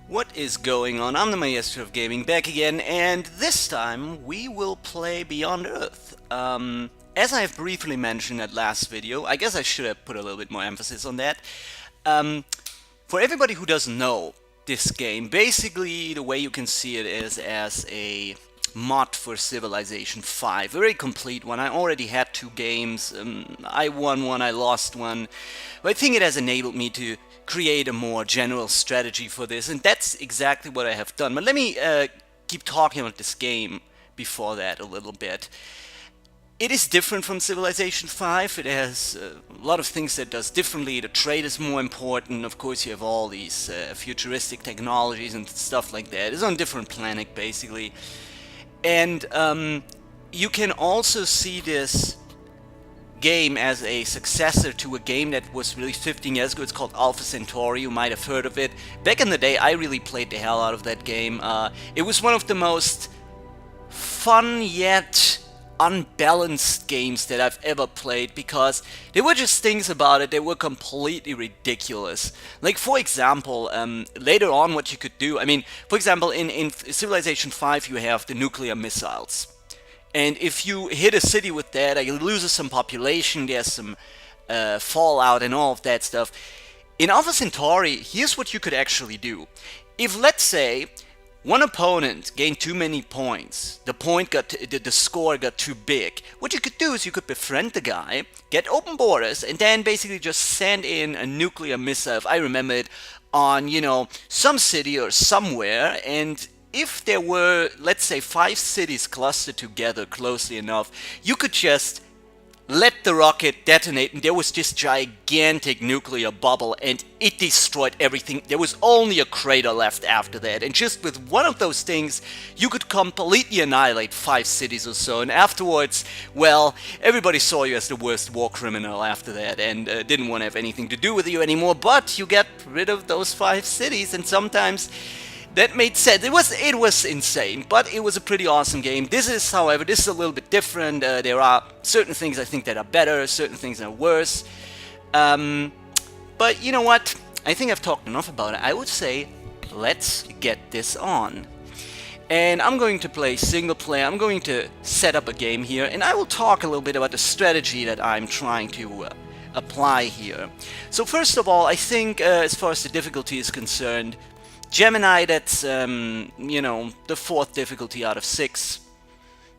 What is going on? I'm the Maestro of Gaming back again, and this time we will play Beyond Earth. As I have briefly mentioned at last video, I guess I should have put a little bit more emphasis on that. Um, for everybody who doesn't know this game, basically the way you can see it is as a mod for Civilization 5. Very complete one. I already had two games. I won one, I lost one. But I think it has enabled me to create a more general strategy for this, and that's exactly what I have done. But let me keep talking about this game before that a little bit. It is different from Civilization 5. It has a lot of things that it does differently. The trade is more important. Of course, you have all these futuristic technologies and stuff like that. It's on a different planet, basically. And you can also see this game as a successor to a game that was released 15 years ago. It's called Alpha Centauri. You might have heard of it. Back in the day, I really played the hell out of that game. It was one of the most fun yet unbalanced games that I've ever played, because there were just things about it that were completely ridiculous. Like, for example, later on what you could do, for example, in Civilization 5 you have the nuclear missiles. And if you hit a city with that, it loses some population, there's some fallout and all of that stuff. In Alpha Centauri, here's what you could actually do. If, let's say, one opponent gained too many points, the score got too big, what you could do is you could befriend the guy, get open borders, and then basically just send in a nuclear missile, if I remember it, on, some city or somewhere, and if there were, let's say, 5 cities clustered together closely enough, you could just let the rocket detonate, and there was this gigantic nuclear bubble, and it destroyed everything. There was only a crater left after that, and just with one of those things, you could completely annihilate 5 cities or so, and afterwards, well, everybody saw you as the worst war criminal after that, and didn't want to have anything to do with you anymore, but you get rid of those 5 cities, and sometimes that made sense. It was insane, but it was a pretty awesome game. This is, however, a little bit different. There are certain things I think that are better, certain things that are worse. But you know what? I think I've talked enough about it. I would say, let's get this on. And I'm going to play single player. I'm going to set up a game here, and I will talk a little bit about the strategy that I'm trying to apply here. So first of all, I think as far as the difficulty is concerned, Gemini, that's, the 4th difficulty out of 6.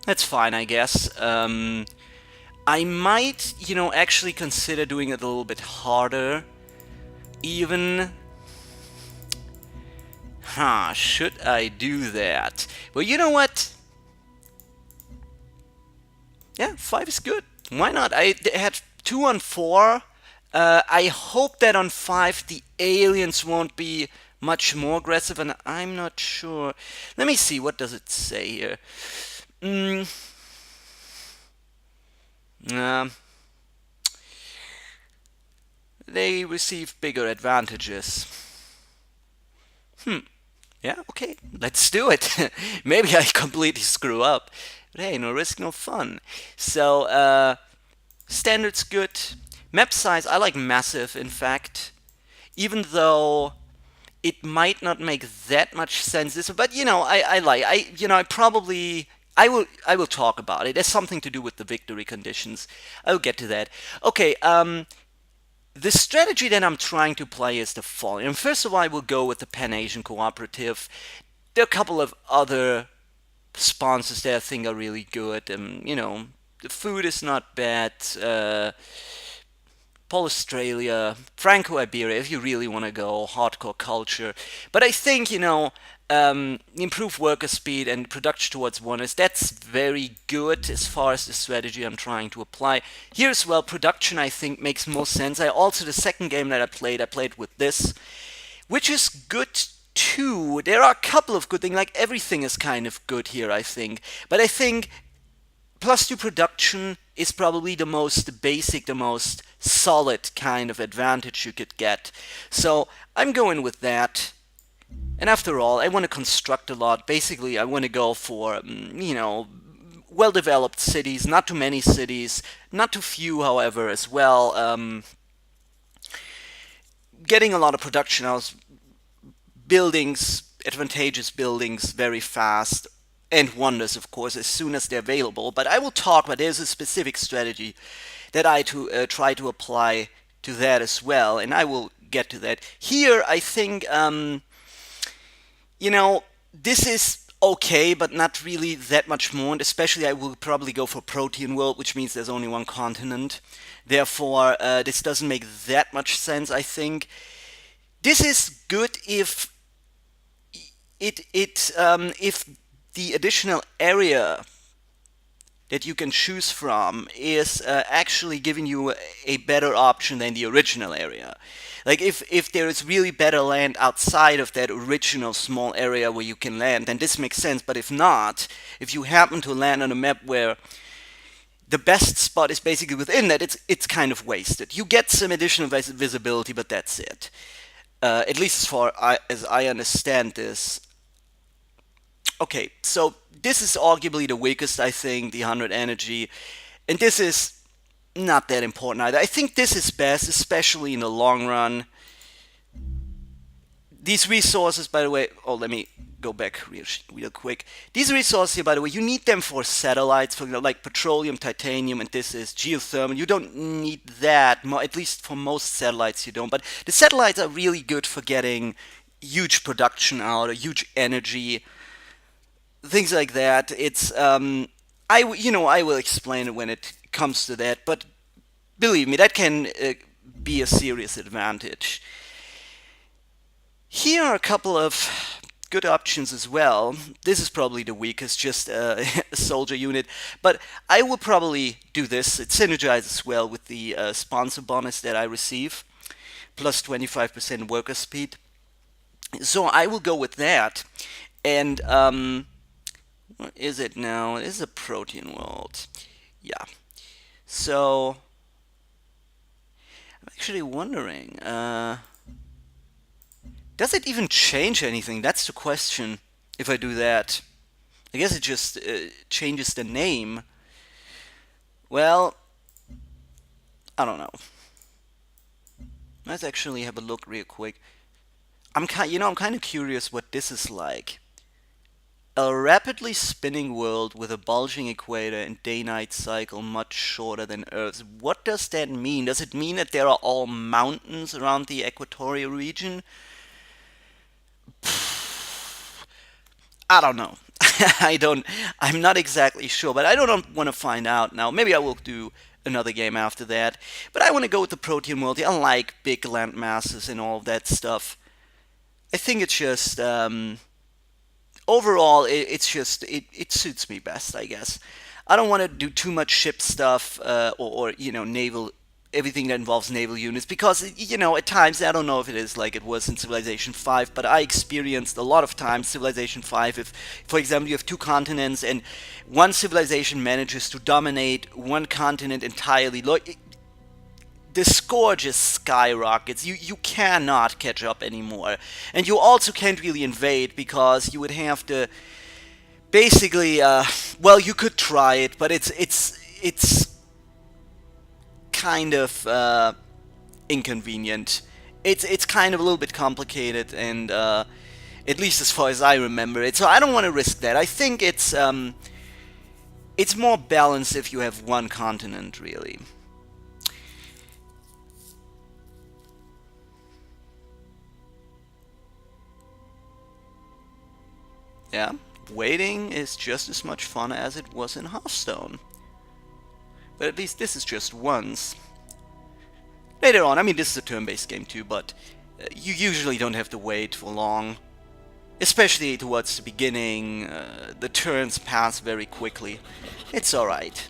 That's fine, I guess. I might, actually consider doing it a little bit harder. Even. Should I do that? Well, you know what? Yeah, 5 is good. Why not? I had 2 on 4. I hope that on 5 the aliens won't be much more aggressive, and I'm not sure. Let me see, what does it say here? They receive bigger advantages. Yeah, okay, let's do it. Maybe I completely screw up, but hey, no risk, no fun. So, standard's good. Map size, I like massive, in fact. Even though it might not make that much sense, but I will talk about it. There's something to do with the victory conditions. I'll get to that. Okay, the strategy that I'm trying to play is the following. First of all, I will go with the Pan-Asian Cooperative. There are a couple of other sponsors that I think are really good. The food is not bad. Australia, Franco-Iberia, if you really want to go hardcore culture. But I think, improved worker speed and production towards wonders, that's very good as far as the strategy I'm trying to apply. Here as well, production I think makes more sense. The second game that I played with this, which is good too. There are a couple of good things, like everything is kind of good here, I think. But I think +2 production is probably the most basic, the most solid kind of advantage you could get. So I'm going with that. And after all, I want to construct a lot. Basically, I want to go for, well-developed cities, not too many cities, not too few, however, as well. Getting a lot of production. I was buildings, advantageous buildings, very fast, and wonders, of course, as soon as they're available. But I will talk, but there's a specific strategy that I try to apply to that as well, and I will get to that. Here, I think, you know, this is okay, but not really that much more, and especially I will probably go for Protean World, which means there's only one continent. Therefore, this doesn't make that much sense, I think. This is good if if the additional area that you can choose from is actually giving you a better option than the original area. Like if there is really better land outside of that original small area where you can land, then this makes sense. But if not, if you happen to land on a map where the best spot is basically within that, it's kind of wasted. You get some additional visibility, but that's it. At least as far as I understand this. Okay, so this is arguably the weakest, I think, the 100 energy, and this is not that important either. I think this is best, especially in the long run. These resources, by the way, oh, let me go back real quick. These resources here, by the way, you need them for satellites, for like petroleum, titanium, and this is geothermal. You don't need that, at least for most satellites you don't, but the satellites are really good for getting huge production out, a huge energy, things like that. It's I will explain it when it comes to that, but believe me, that can be a serious advantage. Here are a couple of good options as well. This is probably the weakest, just a soldier unit, but I will probably do this. It synergizes well with the sponsor bonus that I receive, plus 25% worker speed. So I will go with that, and what is it now? It is a Protean world. Yeah. So I'm actually wondering, does it even change anything? That's the question. If I do that, I guess it just changes the name. Well, I don't know. Let's actually have a look real quick. I'm kind of curious what this is like. A rapidly spinning world with a bulging equator and day-night cycle much shorter than Earth's. What does that mean? Does it mean that there are all mountains around the equatorial region? I don't know. I'm not exactly sure, but I don't want to find out now. Maybe I will do another game after that. But I want to go with the Protean world. I like big land masses and all of that stuff. I think it's just... overall, it suits me best, I guess. I don't want to do too much ship stuff or naval, everything that involves naval units, because at times, I don't know if it is like it was in Civilization 5, but I experienced a lot of times Civilization 5, if, for example, you have two continents and one civilization manages to dominate one continent entirely, the score just skyrockets. You cannot catch up anymore. And you also can't really invade, because you would have to basically, well, you could try it, but it's kind of inconvenient. It's kind of a little bit complicated, and at least as far as I remember it. So I don't want to risk that. I think it's more balanced if you have one continent, really. Yeah, waiting is just as much fun as it was in Hearthstone. But at least this is just once. Later on, I mean, this is a turn-based game too, but you usually don't have to wait for long. Especially towards the beginning, the turns pass very quickly. It's alright.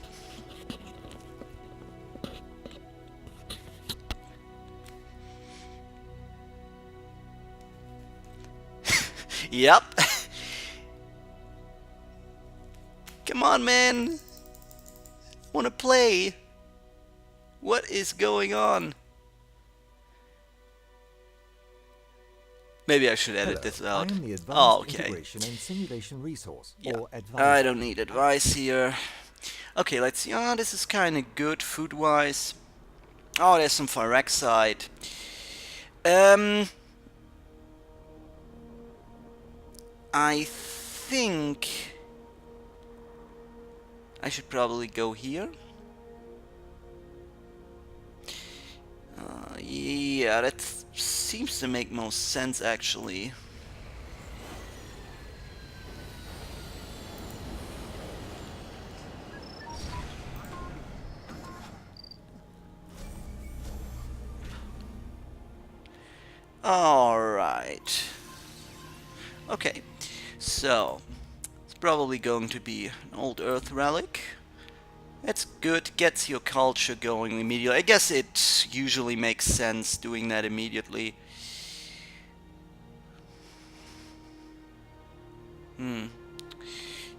Yep. Come on, man. I want to play. What is going on? Maybe I should edit this out. Oh, okay. And simulation resource, yeah. or I don't need advice here. Okay, let's see. Oh, this is kind of good food-wise. Oh, there's some Phyrexiide. I think I should probably go here. Yeah, that seems to make most sense, actually. Alright. Okay, so it's probably going to be an old Earth relic. That's good, gets your culture going immediately. I guess it usually makes sense doing that immediately.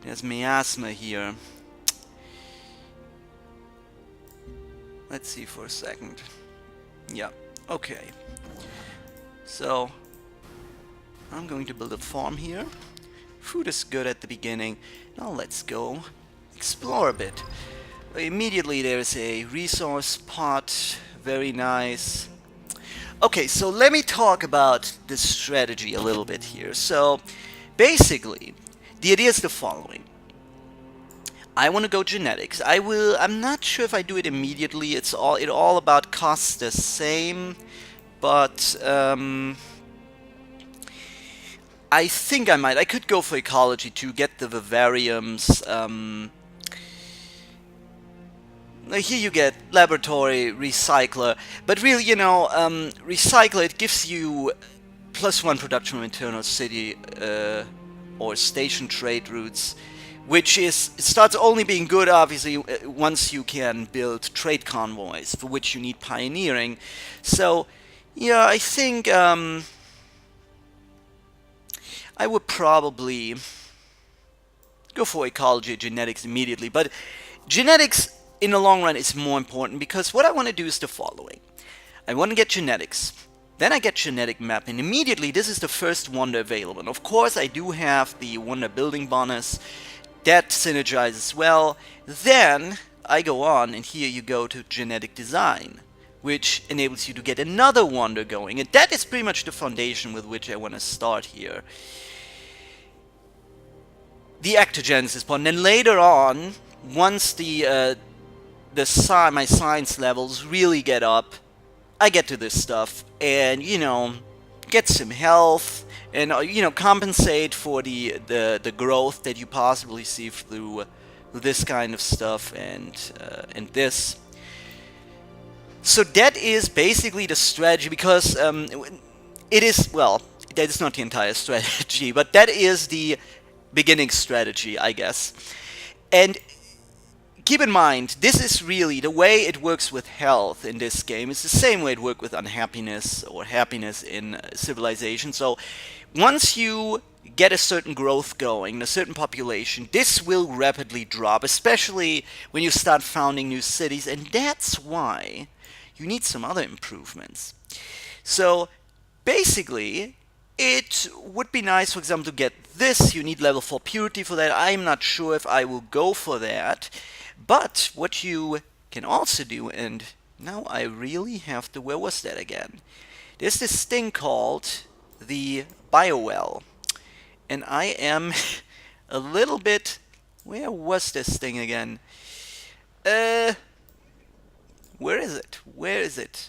There's miasma here. Let's see for a second. Yeah, okay. So, I'm going to build a farm here. Food is good at the beginning. Now let's go explore a bit. Immediately there's a resource pot. Very nice. Okay, so let me talk about the strategy a little bit here. So, basically, the idea is the following. I want to go genetics. I'm not sure if I do it immediately. It's all about costs the same, but I think I might. I could go for ecology to get the vivariums. Here you get laboratory, recycler, but really, you know, recycler, it gives you +1 production from internal city or station trade routes, which it starts only being good, obviously, once you can build trade convoys, for which you need pioneering. So, yeah, I think I would probably go for ecology or genetics immediately, but genetics in the long run is more important, because what I want to do is the following. I want to get genetics, then I get genetic mapping. Immediately, this is the first wonder available. And of course, I do have the wonder building bonus. That synergizes well. Then I go on, and here you go to genetic design, which enables you to get another wonder going. And that is pretty much the foundation with which I want to start here. The ectogenesis part. And then later on, once my science levels really get up, I get to this stuff and, you know, get some health and, you know, compensate for the growth that you possibly see through this kind of stuff and this. So that is basically the strategy, because it is, well, that is not the entire strategy, but that is the beginning strategy, I guess. And keep in mind, this is really the way it works with health in this game. It's the same way it works with unhappiness or happiness in Civilization. So once you get a certain growth going, a certain population, this will rapidly drop, especially when you start founding new cities, and that's why you need some other improvements. So basically, it would be nice, for example, to get this. You need level 4 purity for that. I'm not sure if I will go for that. But what you can also do, and now I really have to, where was that again? There's this thing called the biowell. And I am a little bit, where was this thing again? Where is it? Where is it?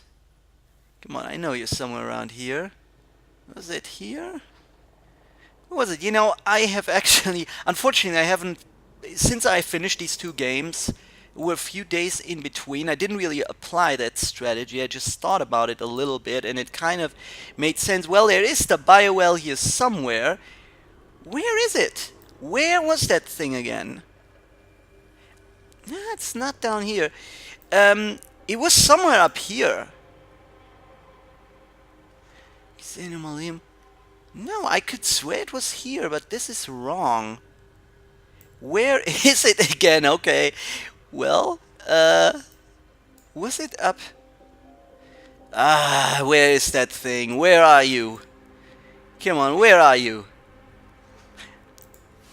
Come on, I know you're somewhere around here. Was it here? What was it? You know, I have actually, unfortunately, I haven't, since I finished these two games, there were a few days in between. I didn't really apply that strategy. I just thought about it a little bit, and it kind of made sense. Well, there is the biowell here somewhere. Where is it? Where was that thing again? Nah, it's not down here. It was somewhere up here. No, I could swear it was here, but this is wrong. Where is it again? Okay. Well, was it up? Ah, where is that thing? Where are you? Come on, where are you?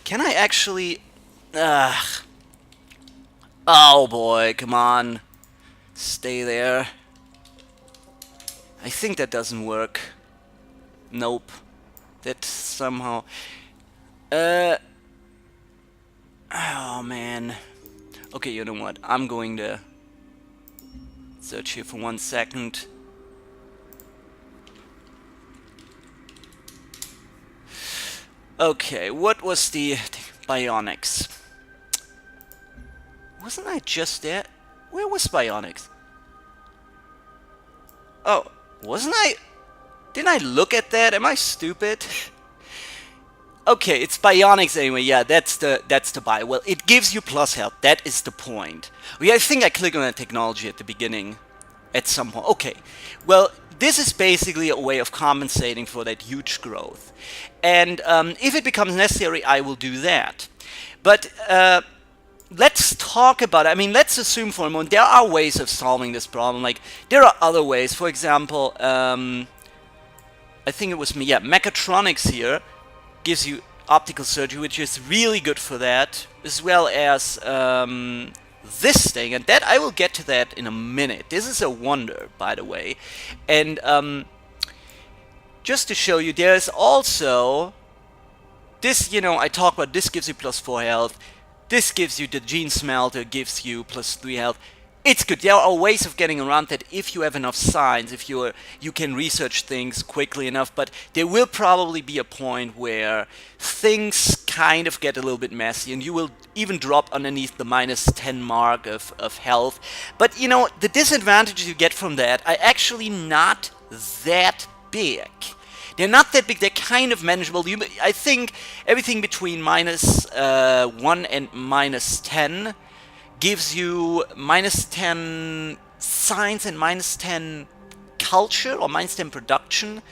Can I actually... Oh boy, come on. Stay there. I think that doesn't work. Nope. That somehow... Oh man. Okay, you know what? I'm going to search here for 1 second. Okay, what was the bionics? Wasn't I just there? Where was bionics? Oh, wasn't I? Didn't I look at that? Am I stupid? Okay, it's bionics anyway. Yeah, that's the buy. Well, it gives you plus health. That is the point. Yeah, I think I clicked on that technology at the beginning, at some point. Okay, well, this is basically a way of compensating for that huge growth, and if it becomes necessary, I will do that. But let's talk about it. I mean, let's assume for a moment there are ways of solving this problem. Like, there are other ways. For example, I think it was me. Yeah, mechatronics here gives you optical surgery, which is really good for that, as well as this thing, and that I will get to that in a minute. This is a wonder, by the way. And just to show you, there's also this, you know, I talk about this gives you plus 4 health. This gives you, the gene smelter gives you plus 3 health. It's good. There are ways of getting around that if you have enough science, if you can research things quickly enough, but there will probably be a point where things kind of get a little bit messy and you will even drop underneath the -10 mark of health. But you know, the disadvantages you get from that are actually not that big. They're not that big, they're kind of manageable. I think everything between -1 and -10 gives you -10 science and -10 culture, or -10 production.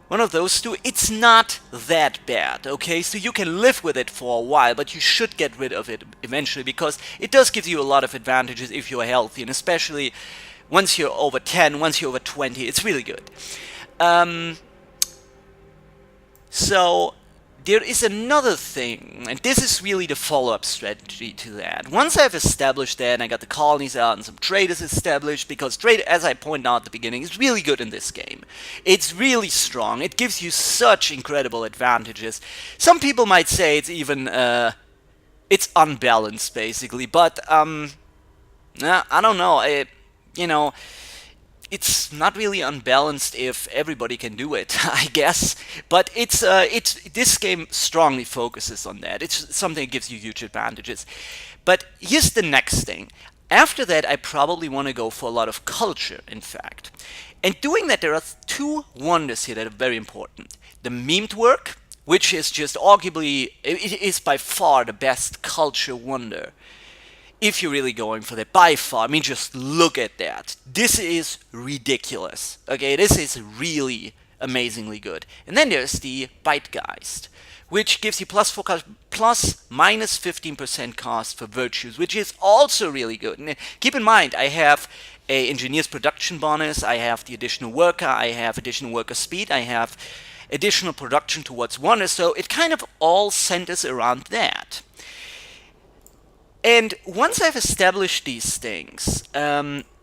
One of those two. It's not that bad, okay? So you can live with it for a while, but you should get rid of it eventually, because it does give you a lot of advantages if you're healthy, and especially once you're over 10, once you're over 20, it's really good. So there is another thing, and this is really the follow-up strategy to that. Once I've established that, and I got the colonies out and some traders established, because trade, as I pointed out at the beginning, is really good in this game. It's really strong. It gives you such incredible advantages. Some people might say it's even, it's unbalanced, basically, but, I don't know, you know, it's not really unbalanced if everybody can do it, I guess. But it's this game strongly focuses on that. It's something that gives you huge advantages. But here's the next thing. After that, I probably want to go for a lot of culture, in fact. And doing that, there are 2 wonders here that are very important. The memed work, which is just arguably, it is by far the best culture wonder. If you're really going for that, by far. I mean, just look at that. This is ridiculous. Okay, this is really amazingly good. And then there's the Bitegeist, which gives you plus -15% cost for virtues, which is also really good. And keep in mind, I have a engineer's production bonus, I have the additional worker, I have additional worker speed, I have additional production towards wonders, so it kind of all centers around that. And once I've established these things,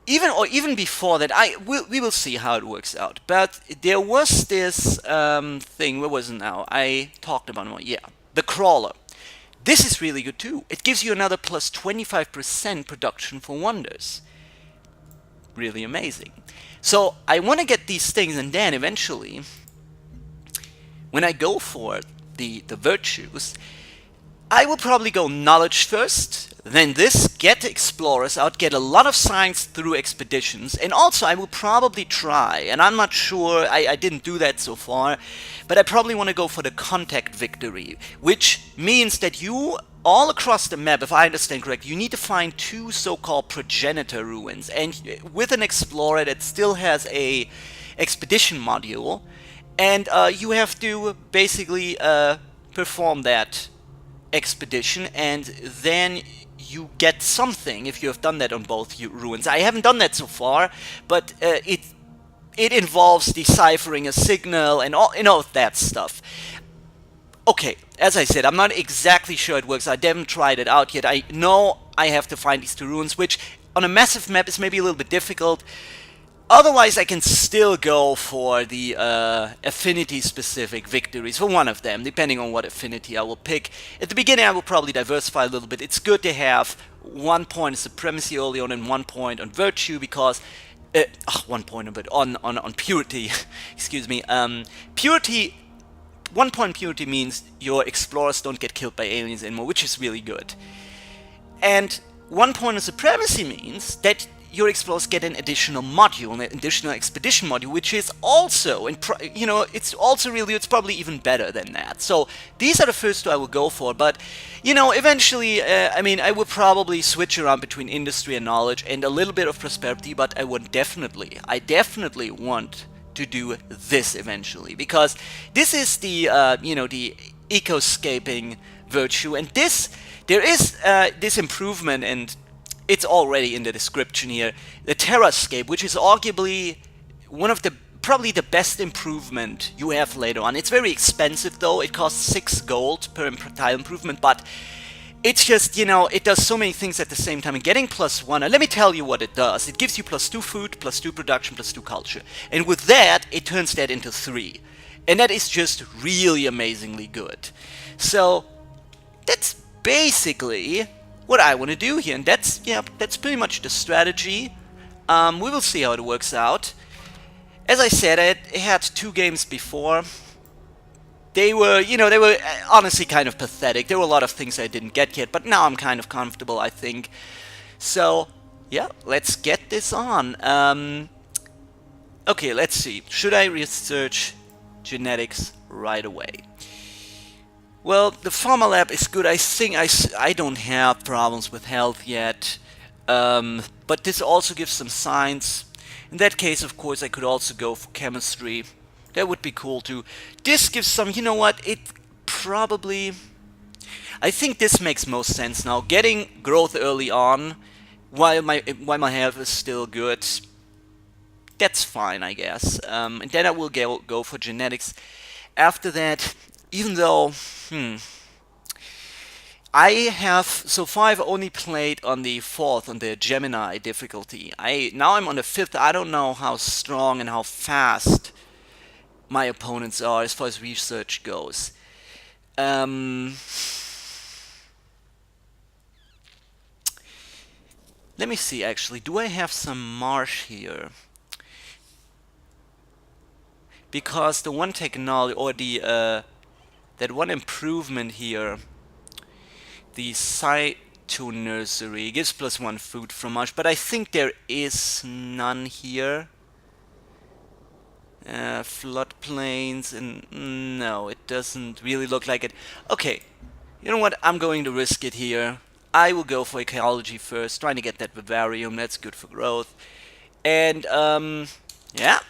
even before that, we will see how it works out. But there was this thing, where was it now? I talked about it, yeah, the crawler. This is really good too. It gives you another plus 25% production for wonders. Really amazing. So I want to get these things, and then eventually, when I go for the virtues, I will probably go knowledge first, then this, get explorers out, get a lot of science through expeditions, and also I will probably try, and I'm not sure, I didn't do that so far, but I probably want to go for the contact victory, which means that you, all across the map, if I understand correctly, you need to find 2 so-called progenitor ruins, and with an explorer that still has a expedition module, and you have to basically perform that expedition, and then you get something if you have done that on both ruins. I haven't done that so far, but it involves deciphering a signal and all that stuff. Okay, as I said, I'm not exactly sure it works. I haven't tried it out yet. I know I have to find these 2 ruins, which on a massive map is maybe a little bit difficult. Otherwise, I can still go for the affinity-specific victories for one of them, depending on what affinity I will pick. At the beginning, I will probably diversify a little bit. It's good to have 1 point of supremacy early on and 1 point on virtue, because 1 point of it on purity. Excuse me. Purity. 1 point purity means your explorers don't get killed by aliens anymore, which is really good. And 1 point of supremacy means that your explorers get an additional module, an additional expedition module, which is also, it's also really, it's probably even better than that. So these are the first two I will go for, but, eventually, I will probably switch around between industry and knowledge and a little bit of prosperity, but I definitely want to do this eventually, because this is the, the ecoscaping virtue, and there is this improvement, and it's already in the description here, the Terrascape, which is arguably one of probably the best improvement you have later on. It's very expensive though, it costs 6 gold per tile improvement, but it's just, it does so many things at the same time. And getting +1, and let me tell you what it does. It gives you +2 food, +2 production, +2 culture. And with that, it turns that into 3. And that is just really amazingly good. So, that's basically what I want to do here, and that's pretty much the strategy. We will see how it works out. As I said, I had 2 games before. They were, they were honestly kind of pathetic. There were a lot of things I didn't get yet, but now I'm kind of comfortable, I think. So, yeah, let's get this on. Okay, let's see. Should I research genetics right away? Well, the Pharma Lab is good. I think I don't have problems with health yet. But this also gives some science. In that case, of course, I could also go for chemistry. That would be cool too. This gives some, it probably... I think this makes most sense now. Getting growth early on, while my health is still good, that's fine, I guess. And then I will go for genetics. After that, even though... I have, so far I've only played on the 4th, on the Gemini difficulty. Now I'm on the 5th, I don't know how strong and how fast my opponents are as far as research goes. Let me see actually, do I have some marsh here? Because the one technology, or the, that one improvement here, the Cyto Nursery, gives +1 food from marsh, but I think there is none here. Floodplains, and no, it doesn't really look like it. Okay, you know what, I'm going to risk it here. I will go for ecology first, trying to get that vivarium, that's good for growth. And, yeah,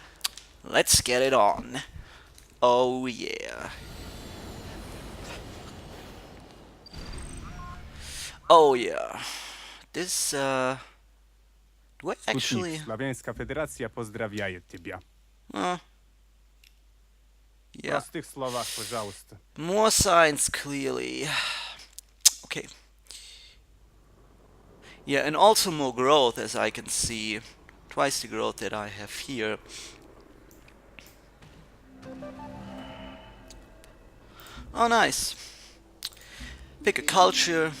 let's get it on. Oh yeah. Oh yeah. This, do I actually... Славянська Федерація поздравляет тебя. Yeah. В простых словах, пожалуйста. More science, clearly. Okay. Yeah, and also more growth, as I can see. Twice the growth that I have here. Oh, nice. Pick a culture.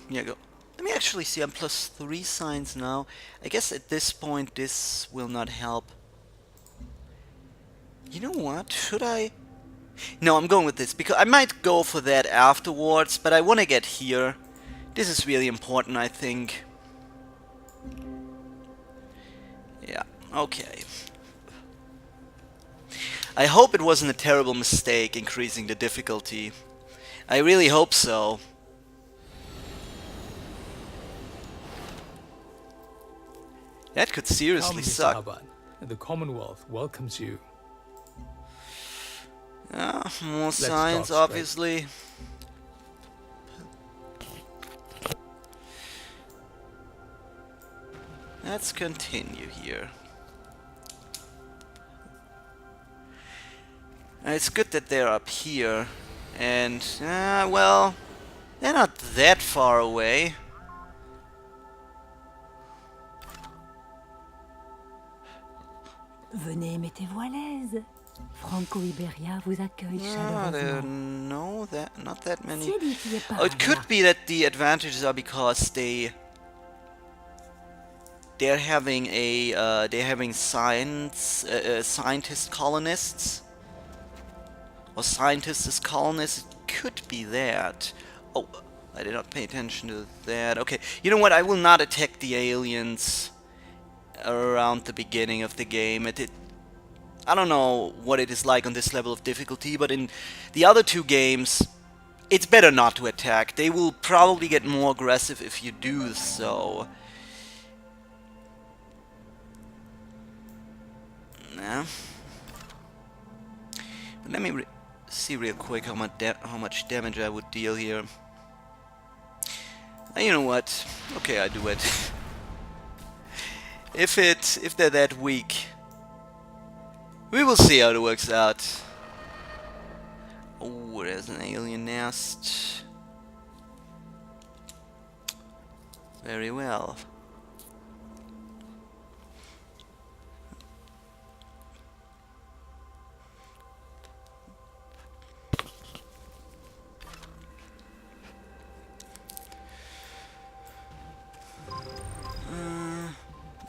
Yeah, go. Let me actually see, I'm +3 science now. I guess at this point this will not help. You know what? Should I? No, I'm going with this, because I might go for that afterwards, but I want to get here. This is really important, I think. Yeah, okay. I hope it wasn't a terrible mistake increasing the difficulty. I really hope so. That could seriously suck. Saban, the Commonwealth welcomes you. More Let's science, talk obviously. Let's continue here. It's good that they're up here. And, well, they're not that far away. Venez, mettez-vous à l'aise. Franco-Iberia vous accueille Ah, there are chaleureusement. not that many. Si dit y est par Oh, it could là. be that the advantages are because they're having scientist colonists, or scientists as colonists. It could be that. Oh, I did not pay attention to that. Okay, you know what? I will not attack the aliens around the beginning of the game. I don't know what it is like on this level of difficulty, but in the other two games, it's better not to attack. They will probably get more aggressive if you do so. Yeah. But let me see real quick how much damage I would deal here. You know what? Okay, I do it. If they're that weak, we will see how it works out. Oh, there's an alien nest. Very well.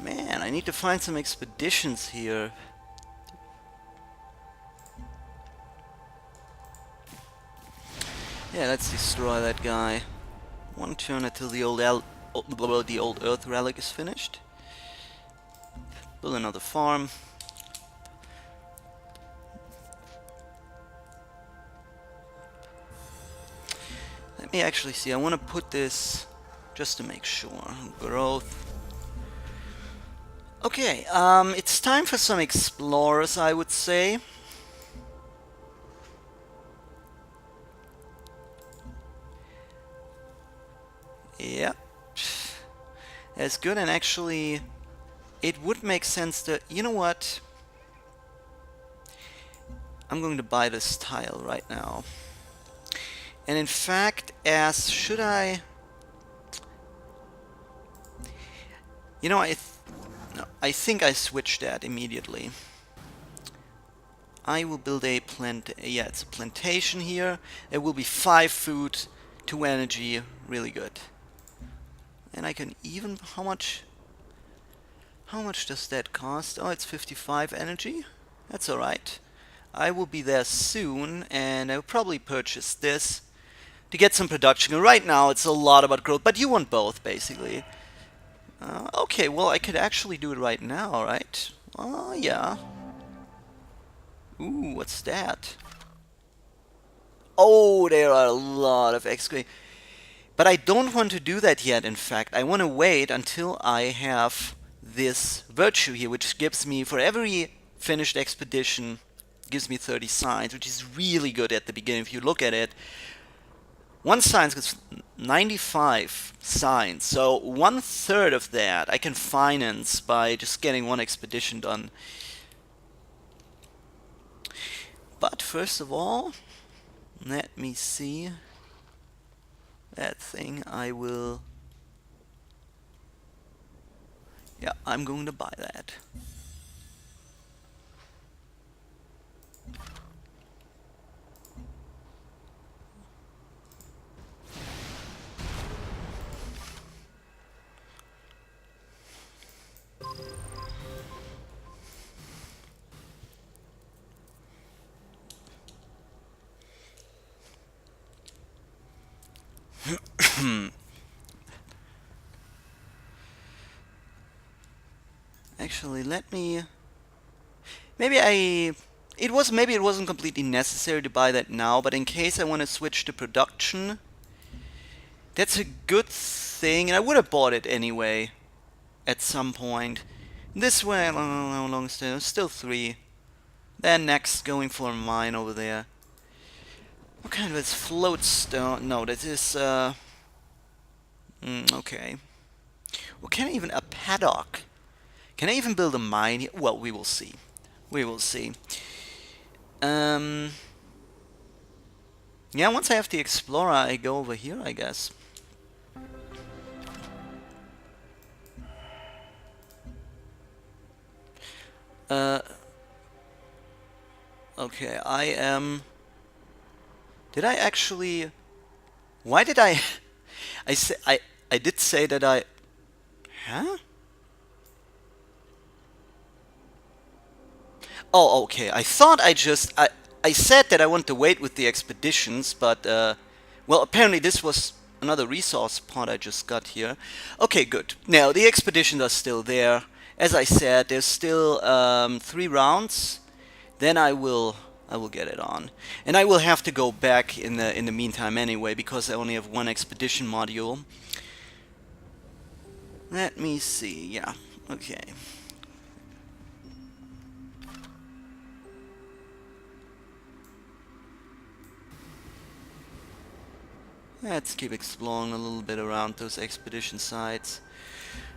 Man, I need to find some expeditions here. Yeah, let's destroy that guy. One turn until the old Earth relic is finished. Build another farm. Let me actually see. I want to put this just to make sure. Growth. Okay, it's time for some explorers, I would say. Yep. That's good, and actually, it would make sense to... You know what? I'm going to buy this tile right now. And in fact, should I... You know, no, I think I switched that immediately. I will build a yeah, it's a plantation here. It will be 5 food, 2 energy, really good. And I can even, how much does that cost? Oh, it's 55 energy. That's alright. I will be there soon, and I'll probably purchase this to get some production. Right now, it's a lot about growth, but you want both, basically. Okay, well, I could actually do it right now, right? Oh, yeah. Ooh, what's that? Oh, there are a lot of excavating. But I don't want to do that yet, in fact. I want to wait until I have this virtue here, which gives me, for every finished expedition, gives me 30 signs, which is really good at the beginning. If you look at it, one sign gets 95 signs, so 1/3 of that I can finance by just getting one expedition done. But first of all, let me see that thing. Yeah, I'm going to buy that. Actually, let me... Maybe it wasn't completely necessary to buy that now, but in case I want to switch to production, that's a good thing, and I would have bought it anyway at some point. This way, I don't know how long still 3. Then next, going for a mine over there. What kind of is floatstone? No, that is okay. Well, can I even a paddock? Can I even build a mine here? Well, we will see. We will see. Yeah, once I have the explorer, I go over here, I guess. Uh, okay, I am... Did I actually... Why did I... I did say that I... Huh? Oh, okay. I thought I said that I want to wait with the expeditions, but, well, apparently this was another resource pod I just got here. Okay, good. Now, the expeditions are still there. As I said, there's still 3 rounds. Then I will get it on. And I will have to go back in the meantime anyway, because I only have 1 expedition module. Let me see. Yeah. Okay. Let's keep exploring a little bit around those expedition sites.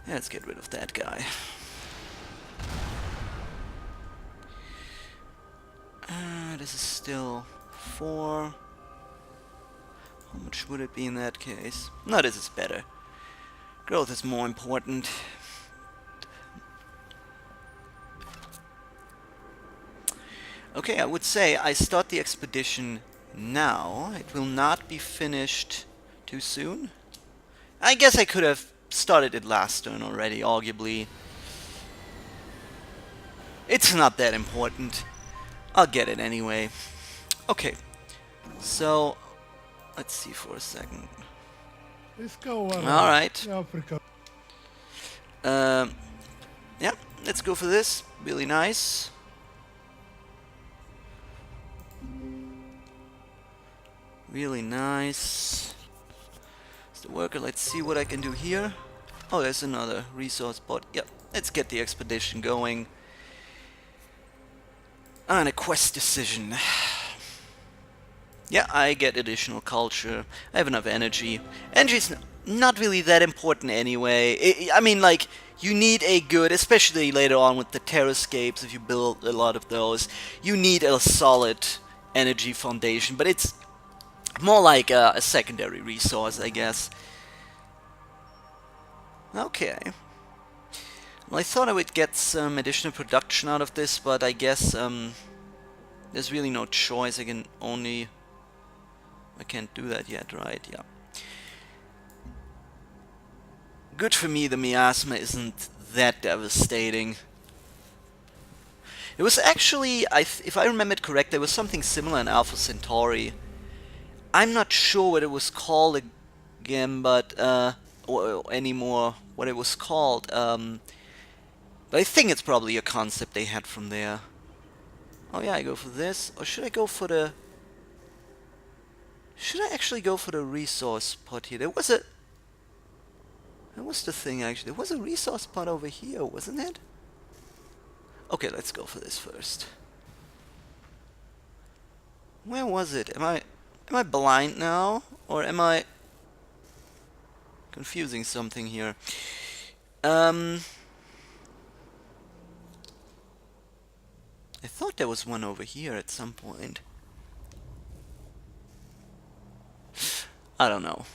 Let's get rid of that guy. This is still 4. How much would it be in that case? No, this is better. Growth is more important. Okay, I would say I start the expedition now. It will not be finished too soon. I guess I could have started it last turn already, arguably. It's not that important. I'll get it anyway. Okay, so let's see for a second. Alright. Yeah, let's go for this. Really nice. Really nice. It's the worker. Let's see what I can do here. Oh, there's another resource pod. Yep, let's get the expedition going. And a quest decision. Yeah, I get additional culture. I have enough energy. Energy's not really that important anyway. I mean, like, you need a good, especially later on with the terrascapes, if you build a lot of those, you need a solid energy foundation, but it's more like a secondary resource, I guess. Okay. Well, I thought I would get some additional production out of this, but I guess there's really no choice. I can't do that yet, right? Yeah. Good for me, the miasma isn't that devastating. It was actually, if I remember it correct, there was something similar in Alpha Centauri. I'm not sure what it was called again, but or anymore what it was called. But I think it's probably a concept they had from there. Oh yeah, I go for this, or should I go for the? Should I actually go for the resource pod here? There was a. That was the thing actually. There was a resource pod over here, wasn't it? Okay, let's go for this first. Where was it? Am I blind now, or am I confusing something here? I thought there was one over here at some point. I don't know.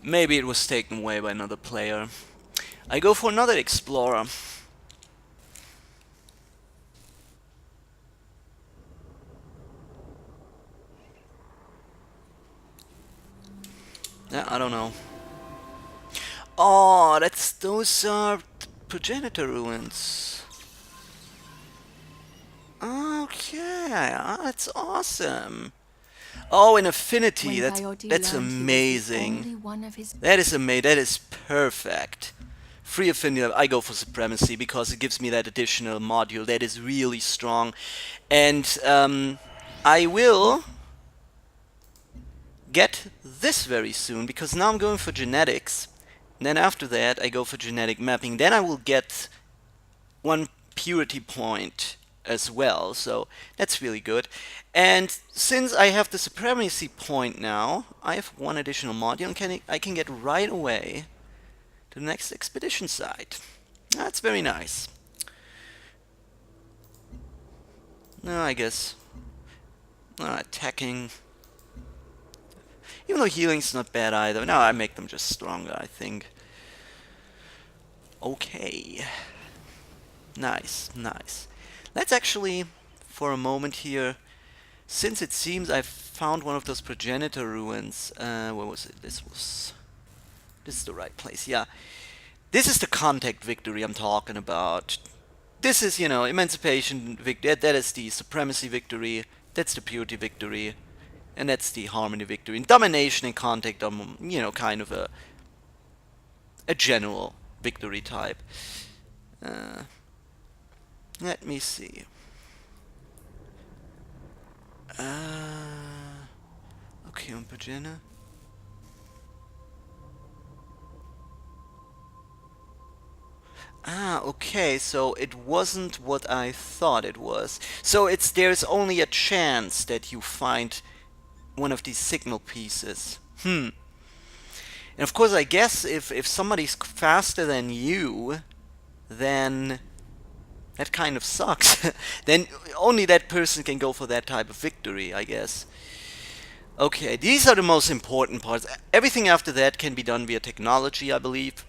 Maybe it was taken away by another player. I go for another explorer. Yeah, I don't know. Oh, those are progenitor ruins. Okay, that's awesome. Oh, in Affinity, that's amazing. That is amazing. That is perfect. Free Affinity, I go for Supremacy because it gives me that additional module that is really strong. And I will get this very soon because now I'm going for genetics. And then after that, I go for genetic mapping. Then I will get 1 purity point as well, so that's really good. And since I have the supremacy point now, I have 1 additional module and I can get right away to the next expedition site. That's very nice. No, I guess attacking, even though healing's not bad either. No, I make them just stronger, I think. Okay. Nice, nice. Let's actually, for a moment here, since it seems I've found one of those progenitor ruins. Where was it? This is the right place. Yeah, this is the contact victory I'm talking about. This is, emancipation victory. That is the supremacy victory. That's the purity victory, and that's the harmony victory. And domination and contact are, kind of a general victory type. Let me see. Okay, on Pagina. Okay, so it wasn't what I thought it was. So there's only a chance that you find one of these signal pieces. And of course, I guess if somebody's faster than you, then that kind of sucks. Then only that person can go for that type of victory, I guess. Okay, these are the most important parts. Everything after that can be done via technology, I believe.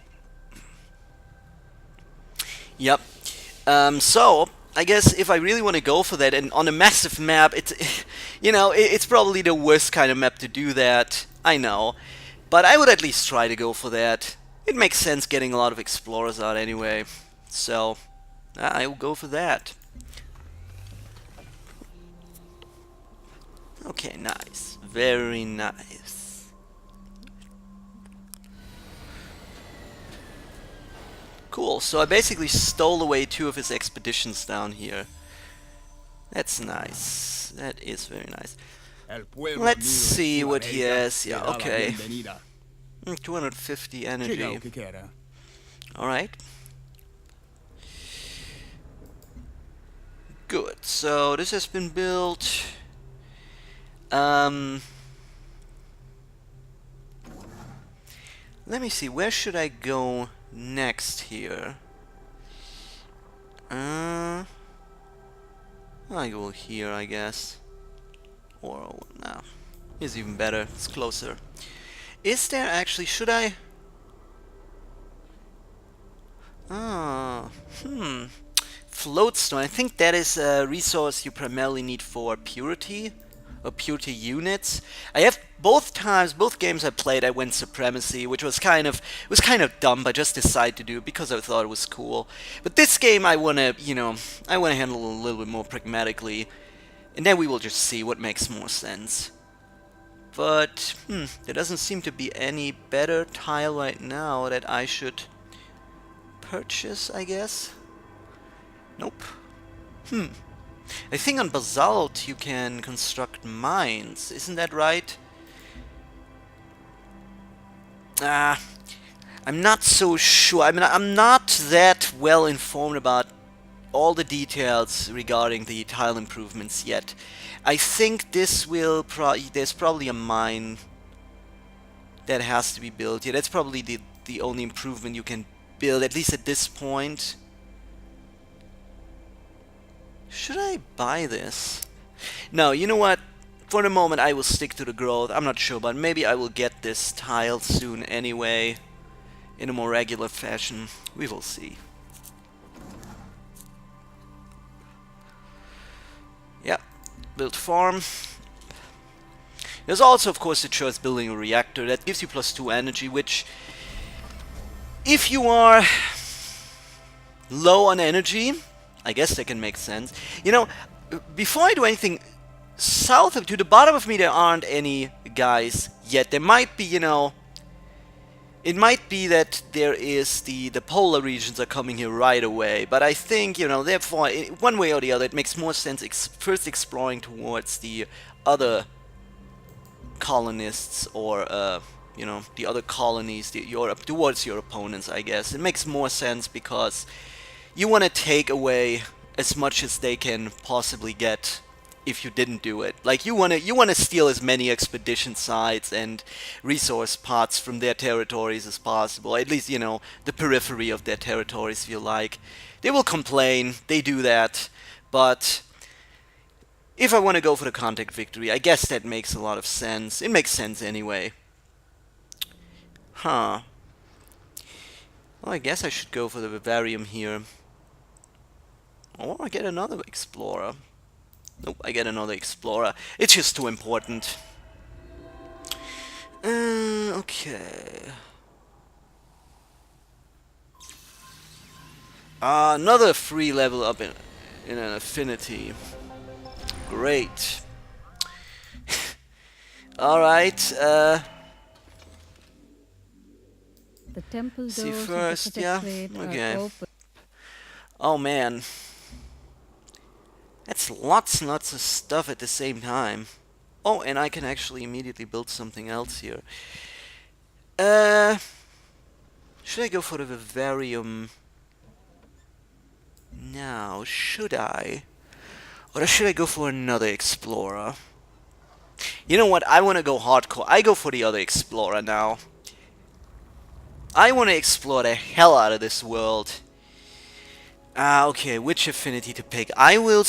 Yep. So I guess if I really want to go for that, and on a massive map, it's probably the worst kind of map to do that. I know, but I would at least try to go for that. It makes sense getting a lot of explorers out anyway, so I will go for that. Okay, nice, very nice. Cool, so I basically stole away 2 of his expeditions down here. That's nice. That is very nice. Let's see what he has. Yeah, okay. 250 energy. Alright. Good, so this has been built. Let me see, where should I go next here? I go here, I guess. Or no, here's even better. It's closer. Is there actually? Should I? Floatstone. I think that is a resource you primarily need for purity. Or purity units. I have both games I played, I went supremacy, which was kind of dumb. I just decided to do it because I thought it was cool. But this game, I wanna handle it a little bit more pragmatically, and then we will just see what makes more sense. But there doesn't seem to be any better tile right now that I should purchase, I guess. Nope. I think on basalt you can construct mines, isn't that right? I'm not so sure. I mean, I'm not that well informed about all the details regarding the tile improvements yet. I think this will there's probably a mine that has to be built. Yeah, that's probably the only improvement you can build, at least at this point. Should I buy this? No, you know what? For the moment I will stick to the growth. I'm not sure, but maybe I will get this tile soon anyway, in a more regular fashion. We will see. Yeah, build farm. There's also, of course, the choice building a reactor. That gives you +2 energy, which, if you are low on energy, I guess that can make sense. You know, before I do anything, south of, to the bottom of me, there aren't any guys yet. There might be, it might be that there is the polar regions are coming here right away. But I think, therefore, one way or the other, it makes more sense first exploring towards the other colonists, or, the other colonies, towards your opponents, I guess. It makes more sense because you want to take away as much as they can possibly get if you didn't do it. Like, you want to steal as many expedition sites and resource pots from their territories as possible. At least, the periphery of their territories, if you like. They will complain, they do that, but if I want to go for the contact victory, I guess that makes a lot of sense. It makes sense anyway. Well, I guess I should go for the vivarium here. Or I get another explorer. Nope, I get another explorer. It's just too important. Okay. Another free level up in an affinity. Great. Alright, The temple doors see of the first, yeah? protectorate are Okay. open. Oh man. That's lots and lots of stuff at the same time. Oh, and I can actually immediately build something else here. Should I go for the vivarium now? Should I? Or should I go for another explorer? You know what? I want to go hardcore. I go for the other explorer now. I want to explore the hell out of this world. Okay, which affinity to pick? I will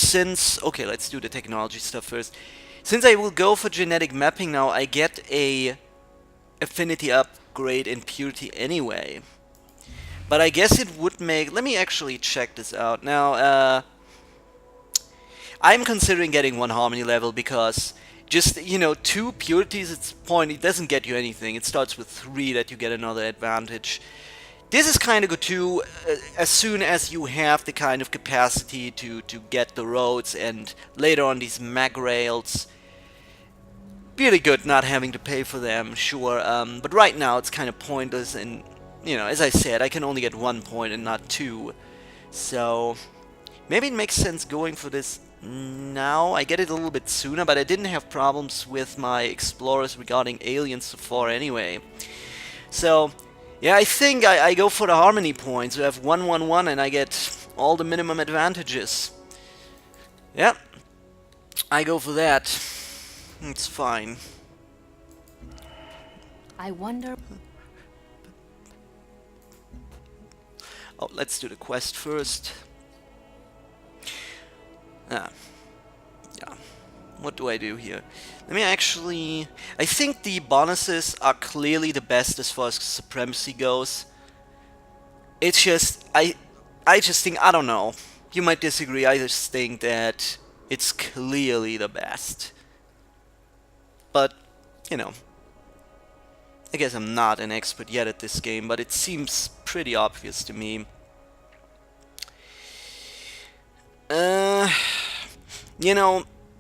okay, let's do the technology stuff first. Since I will go for genetic mapping now, I get a affinity upgrade in purity anyway. But I guess it would make... Let me actually check this out. Now, I'm considering getting 1 harmony level because just, 2 purities, it doesn't get you anything. It starts with 3 that you get another advantage. This is kind of good too, as soon as you have the kind of capacity to get the roads and later on these mag rails. Really good not having to pay for them, sure, but right now it's kind of pointless and, as I said, I can only get 1 point and not 2. So, maybe it makes sense going for this now. I get it a little bit sooner, but I didn't have problems with my explorers regarding aliens so far anyway. So... yeah, I think I go for the harmony points. I have 1, 1, 1, and I get all the minimum advantages. Yep, I go for that. It's fine. I wonder. Oh, let's do the quest first. Yeah. What do I do here? Let me actually... I think the bonuses are clearly the best as far as supremacy goes. It's just... I just think... I don't know. You might disagree. I just think that it's clearly the best. But, I guess I'm not an expert yet at this game, but it seems pretty obvious to me.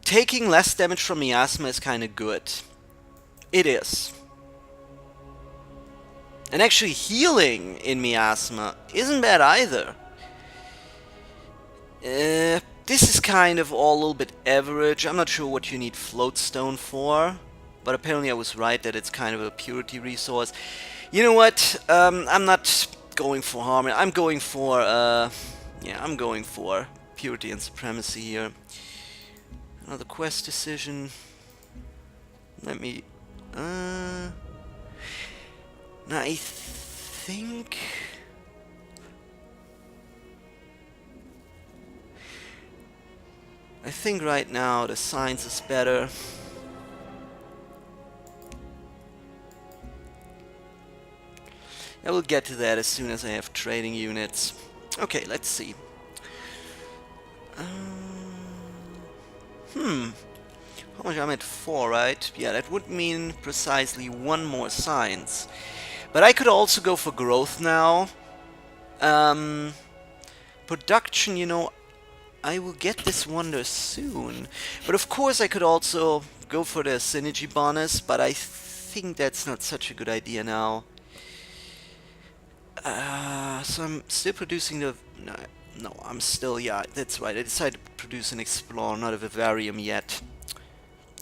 Taking less damage from miasma is kind of good. It is. And actually healing in miasma isn't bad either. This is kind of all a little bit average. I'm not sure what you need floatstone for, but apparently I was right that it's kind of a purity resource. You know what? I'm not going for harmony. I'm going for purity and supremacy here. Another quest decision. Let me... now I think... right now the science is better. I will get to that as soon as I have trading units. Okay, let's see. How much? I'm at 4, right? Yeah, that would mean precisely 1 more science. But I could also go for growth now. Production, I will get this wonder soon. But of course I could also go for the synergy bonus, but I think that's not such a good idea now. So I'm still producing the... No, I'm still... Yeah, that's right. I decided to produce an Explorer, not a Vivarium yet.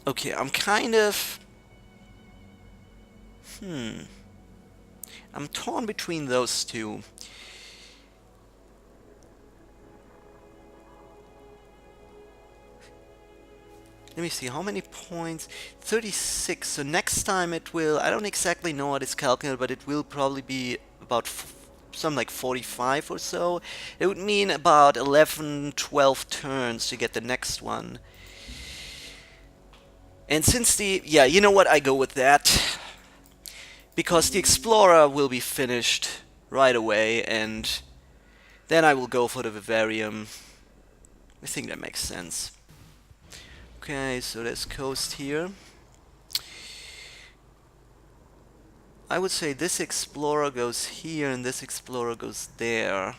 Okay, I'm kind of... I'm torn between those two. Let me see, how many points? 36, so next time it will... I don't exactly know what it's calculated, but it will probably be about something like 45 or so. It would mean about 11, 12 turns to get the next one. And since the... Yeah, you know what? I go with that. Because the Explorer will be finished right away, and then I will go for the Vivarium. I think that makes sense. Okay, so there's coast here. I would say this explorer goes here and this explorer goes there.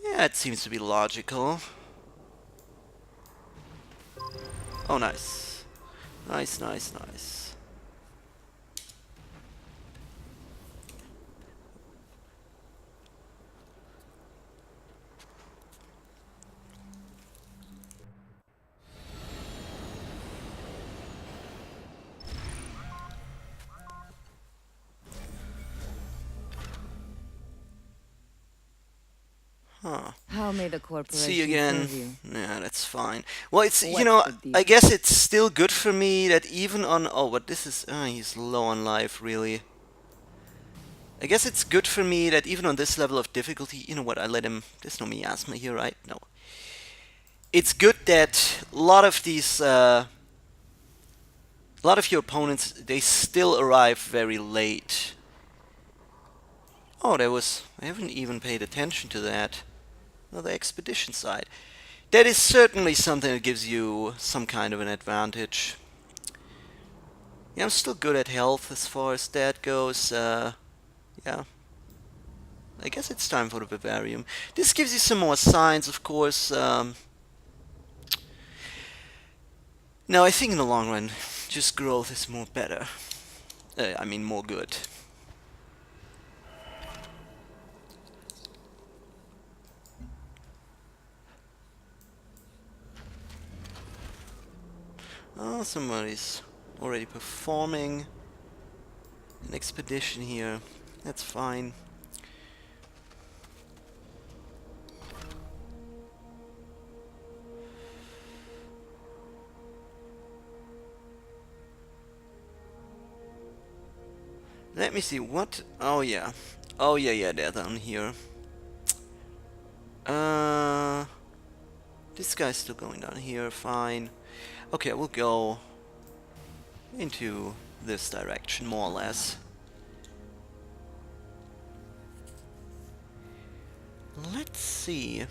Yeah, it seems to be logical. Oh, nice. Nice, nice, nice. Huh. How may the corporation See you again. serve you? Yeah, that's fine. Well, it's, you What's know, the deal? I guess it's still good for me that even on... Oh, but this is... he's low on life, really. I guess it's good for me that even on this level of difficulty... You know what, I let him... There's no miasma here, right? No. It's good that a lot of these... a lot of your opponents, they still arrive very late. Oh, there was... I haven't even paid attention to that. Another expedition site. That is certainly something that gives you some kind of an advantage. Yeah, I'm still good at health as far as that goes. Yeah. I guess it's time for the Bavarium. This gives you some more signs, of course. No, I think in the long run, just growth is more better. I mean, more good. Oh, somebody's already performing an expedition here. That's fine. Let me see, what? Oh yeah. Oh yeah, they're down here. This guy's still going down here, fine. Okay, we'll go into this direction, more or less. Let's see.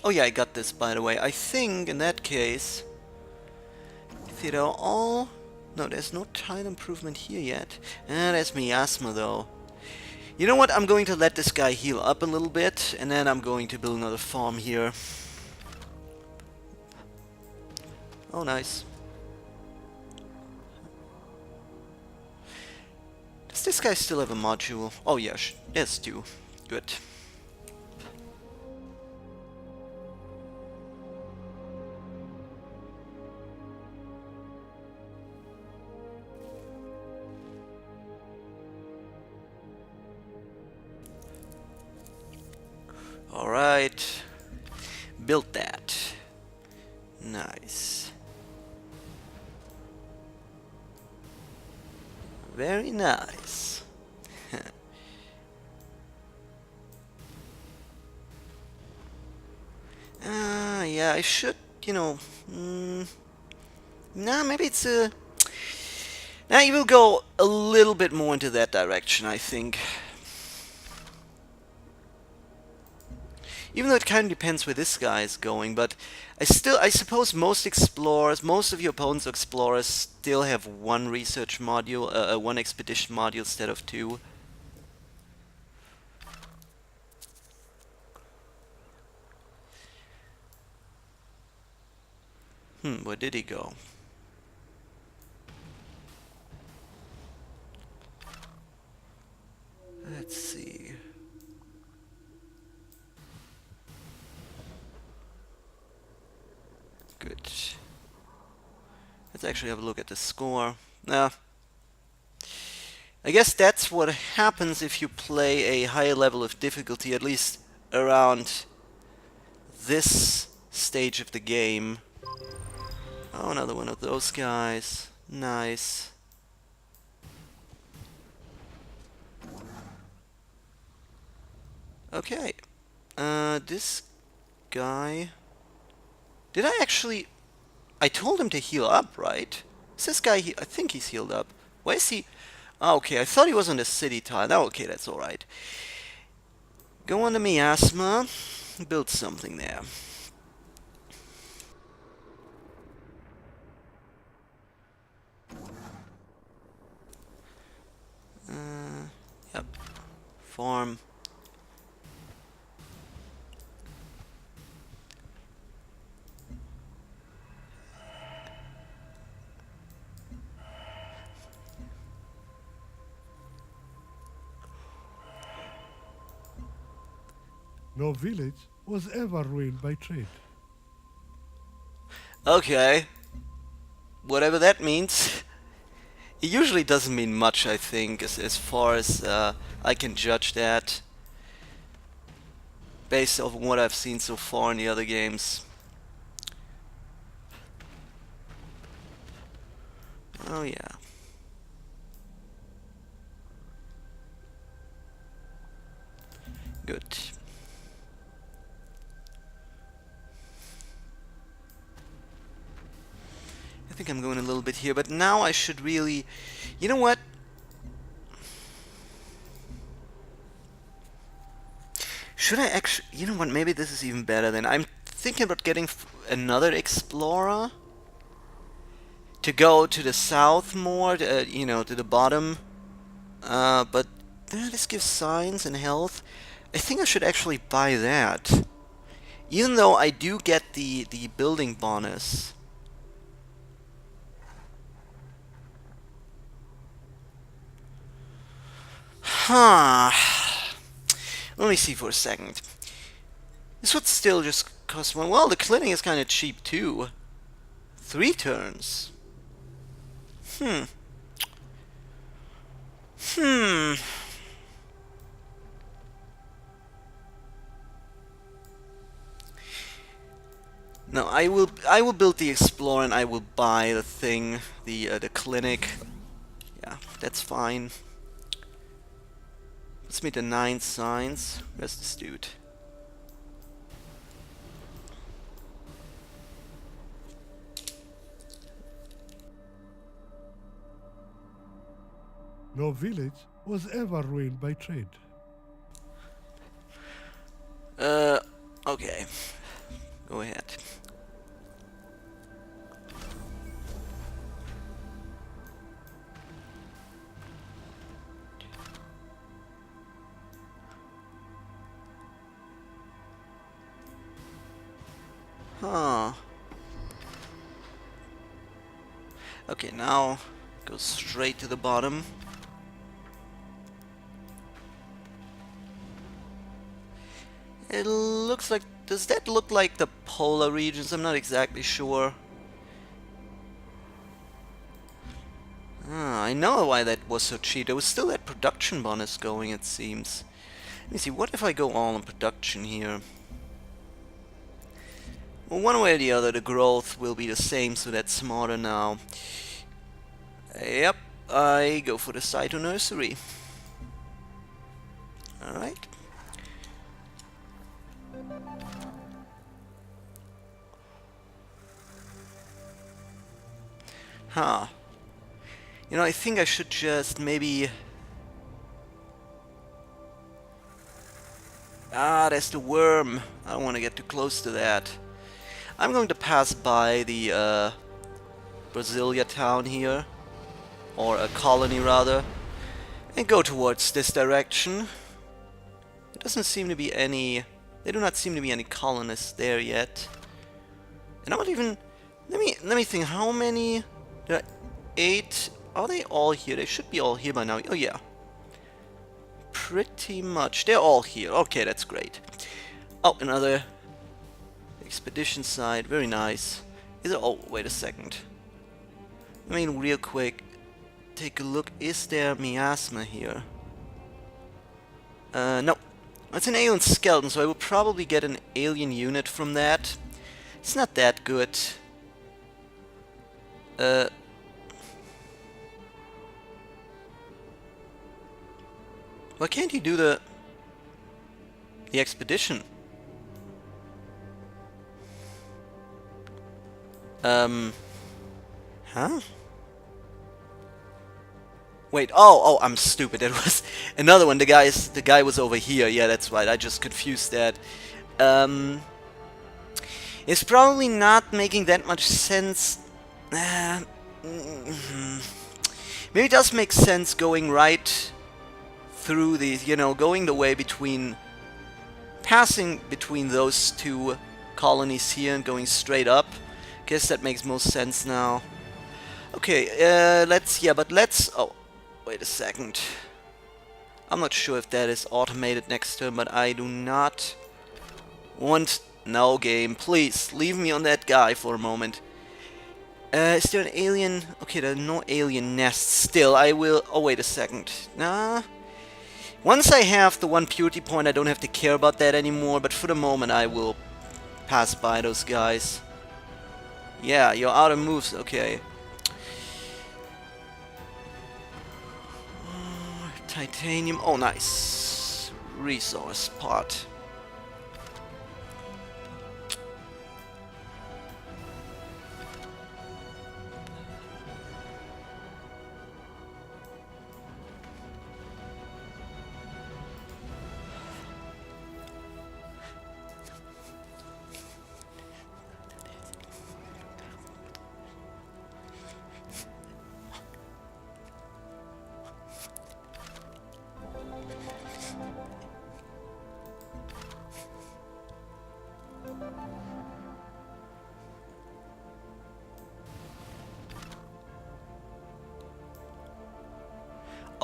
Oh yeah, I got this, by the way. I think, in that case, if they're all... No, there's no tile improvement here yet. There's miasma, though. You know what? I'm going to let this guy heal up a little bit, and then I'm going to build another farm here. Oh, nice. Does this guy still have a module? Oh, yeah, there's two. Good. Alright. Built that. Nice. Very nice. Yeah, I should, you know... Nah, maybe it's a... Nah, you will go a little bit more into that direction, I think. Even though it kind of depends where this guy is going, but I suppose most explorers, most of your opponent's explorers still have one research module, one expedition module instead of two. Where did he go? Let's see. Good. Let's actually have a look at the score. Nah. I guess that's what happens if you play a higher level of difficulty, at least around this stage of the game. Oh, another one of those guys. Nice. Okay. This guy... Did I actually... I told him to heal up, right? Is this guy... I think he's healed up. Why is he... Oh, okay, I thought he was on the city tile. Oh, okay, that's alright. Go on to Miasma, build something there. Yep. Farm. No village was ever ruined by trade. Okay. Whatever that means. It usually doesn't mean much, I think, as far as I can judge that. Based off what I've seen so far in the other games. Oh yeah. Good. I think I'm going a little bit here, but now I should really... You know what? Should I actually... You know what? Maybe this is even better then. I'm thinking about getting another explorer to go to the south more, you know, to the bottom. But this gives science and health. I think I should actually buy that. Even though I do get the building bonus. Huh. Let me see for a second. This would still just cost one. Well, the clinic is kind of cheap too. 3 turns. Hmm. No, I will build the explorer and I will buy the thing, the clinic. Yeah, that's fine. Let's meet the 9 signs. Where's this dude? No village was ever ruined by trade. Okay. Go ahead. Huh. Okay, now go straight to the bottom. It looks like... Does that look like the polar regions? I'm not exactly sure. I know why that was so cheap. There was still that production bonus going, it seems. Let me see, what if I go all in production here? Well, one way or the other, the growth will be the same, so that's smarter now. Yep, I go for the Cyto Nursery. Alright. Huh. You know, I think I should just maybe... Ah, there's the worm. I don't want to get too close to that. I'm going to pass by the Brasilia town here. Or a colony, rather. And go towards this direction. There doesn't seem to be any... There do not seem to be any colonists there yet. And I'm not even... Let me think, how many... There are 8... Are they all here? They should be all here by now. Oh yeah. Pretty much. They're all here. Okay, that's great. Oh, another expedition site. Very nice. Is it? Oh, wait a second. I mean, real quick. Take a look. Is there miasma here? No. It's an alien skeleton, so I will probably get an alien unit from that. It's not that good. Why can't you do the expedition? Huh? Wait, oh, I'm stupid. It was another one. The guy was over here. Yeah, that's right. I just confused that. It's probably not making that much sense. Maybe it does make sense going right through these, you know, going the way between, passing between those two colonies here and going straight up. Guess that makes most sense now. Okay, oh, wait a second. I'm not sure if that is automated next turn, but I do not want... No, game, please, leave me on that guy for a moment. Is there an alien? Okay, there are no alien nests still. I will... Oh, wait a second. Nah. Once I have the one purity point, I don't have to care about that anymore, but for the moment I will pass by those guys. Yeah, you're out of moves. Okay. Titanium. Oh, nice. Resource pot.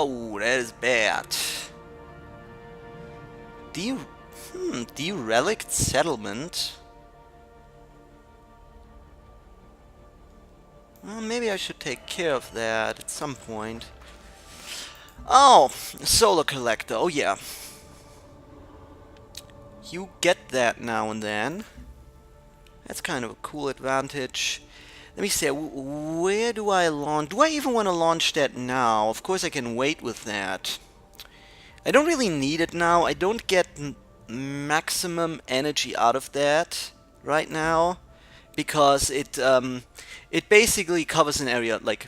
Oh, that is bad. Derelict settlement. Well, maybe I should take care of that at some point. Oh, solar collector. Oh yeah. You get that now and then. That's kind of a cool advantage. Let me see, where do I launch? Do I even want to launch that now? Of course I can wait with that. I don't really need it now. I don't get maximum energy out of that right now. Because it basically covers an area like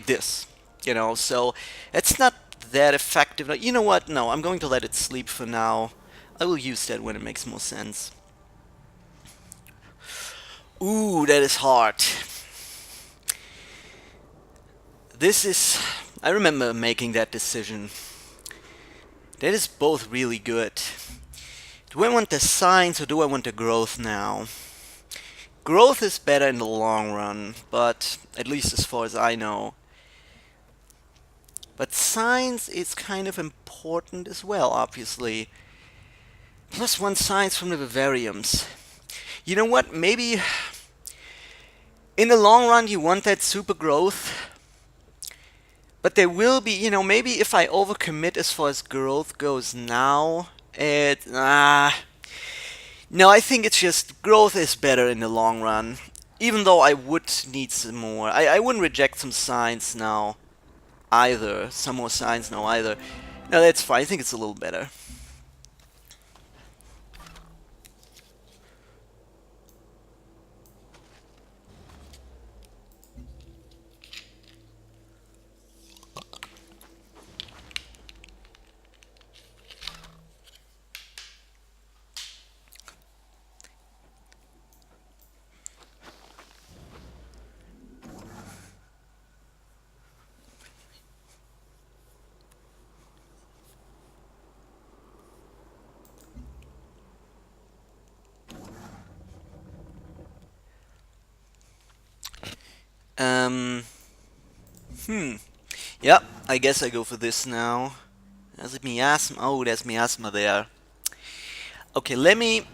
this. You know, so it's not that effective. You know what? No, I'm going to let it sleep for now. I will use that when it makes more sense. Ooh, that is hard. This is... I remember making that decision. That is both really good. Do I want the science or do I want the growth now? Growth is better in the long run, but at least as far as I know. But science is kind of important as well, obviously. +1 science from the vivariums. You know what, maybe in the long run you want that super growth, but there will be, you know, maybe if I overcommit as far as growth goes now, no, I think it's just growth is better in the long run, even though I would need some more. I wouldn't reject some science now either, some more science now either. No, that's fine, I think it's a little better. Yep, I guess I go for this now. There's miasma. Oh, there's miasma there. Okay, let me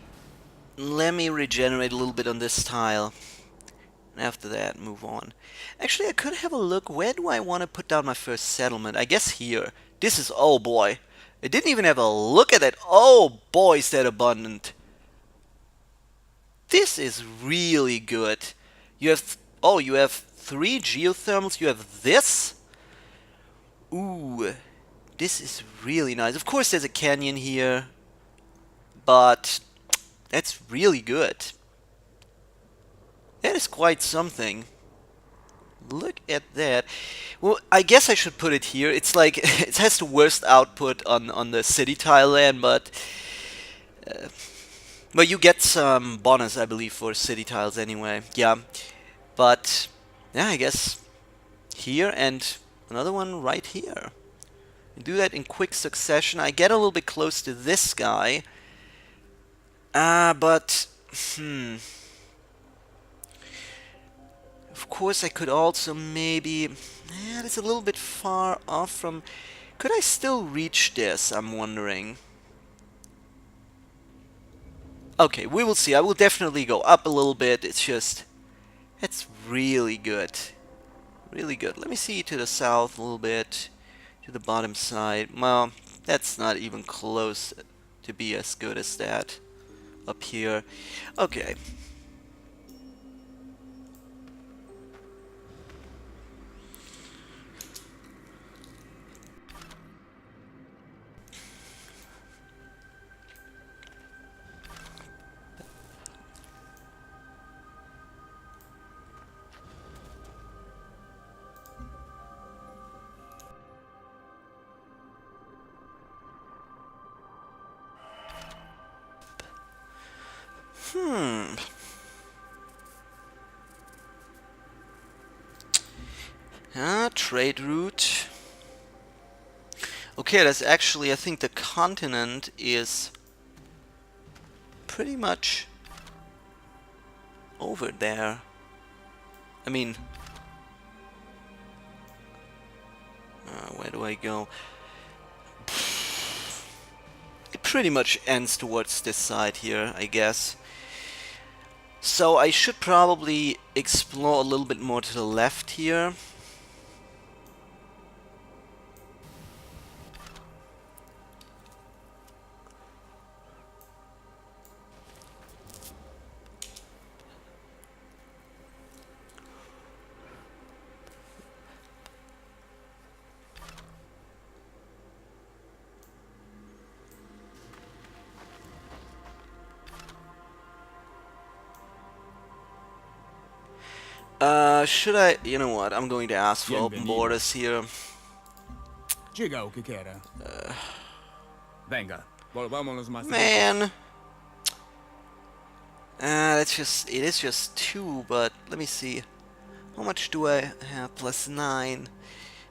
regenerate a little bit on this tile. And after that, move on. Actually, I could have a look. Where do I want to put down my first settlement? I guess here. This is... Oh, boy. I didn't even have a look at it. Oh, boy, is that abundant. This is really good. You have... Oh, you have 3 geothermals. You have this? Ooh, this is really nice. Of course there's a canyon here, but that's really good. That is quite something. Look at that. Well, I guess I should put it here. It's like it has the worst output on the city tile land, but you get some bonus, I believe, for city tiles anyway. Yeah, but yeah, I guess here and another one right here. Do that in quick succession. I get a little bit close to this guy, but of course I could also maybe. Yeah, that's a little bit far off from. Could I still reach this? I'm wondering. Okay, we will see. I will definitely go up a little bit. It's just, it's really good. Really good. Let me see to the south a little bit. To the bottom side. Well, that's not even close to be as good as that up here. Okay. Trade route. Okay, that's actually, I think the continent is pretty much over there. I mean, where do I go? It pretty much ends towards this side here, I guess. So I should probably explore a little bit more to the left here. Should I? You know what? I'm going to ask for open borders here. Diga o que quer. Venga, volvámonos más. Man. That's just, it is just 2, but let me see. How much do I have? Plus 9.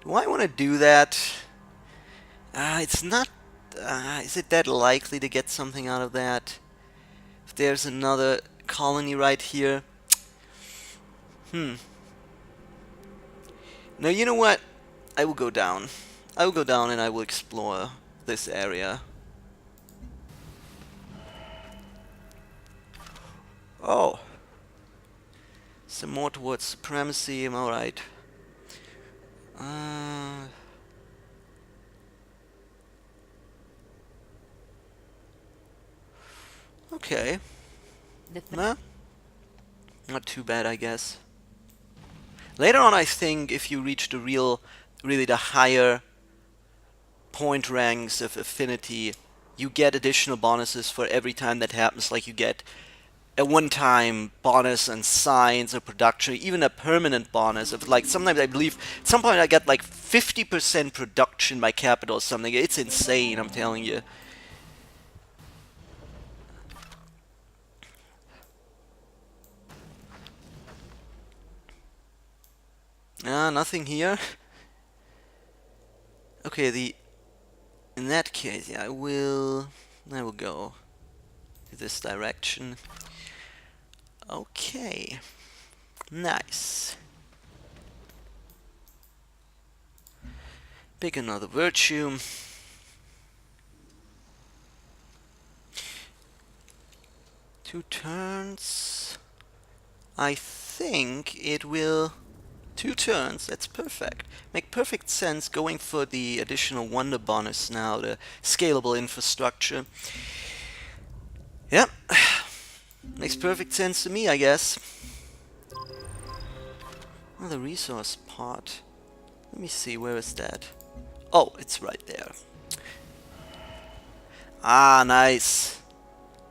Do I want to do that? It's not, is it that likely to get something out of that? If there's another colony right here. Now, you know what? I will go down. I will go down and I will explore this area. Oh. Some more towards supremacy. Alright. Okay. Nah. Not too bad, I guess. Later on, I think if you reach the really the higher point ranks of affinity, you get additional bonuses for every time that happens. Like you get a one-time bonus on science or production, even a permanent bonus. Of like sometimes I believe at some point I get like 50% production by capital or something. It's insane, I'm telling you. Nothing here. Okay, in that case, yeah, I will go to this direction. Okay. Nice. Pick another virtue. Two turns. I think it will. 2 turns, that's perfect. Make perfect sense going for the additional wonder bonus now, the scalable infrastructure. Yep. Makes perfect sense to me, I guess. Oh, the resource part. Let me see, where is that? Oh, it's right there. Ah, nice.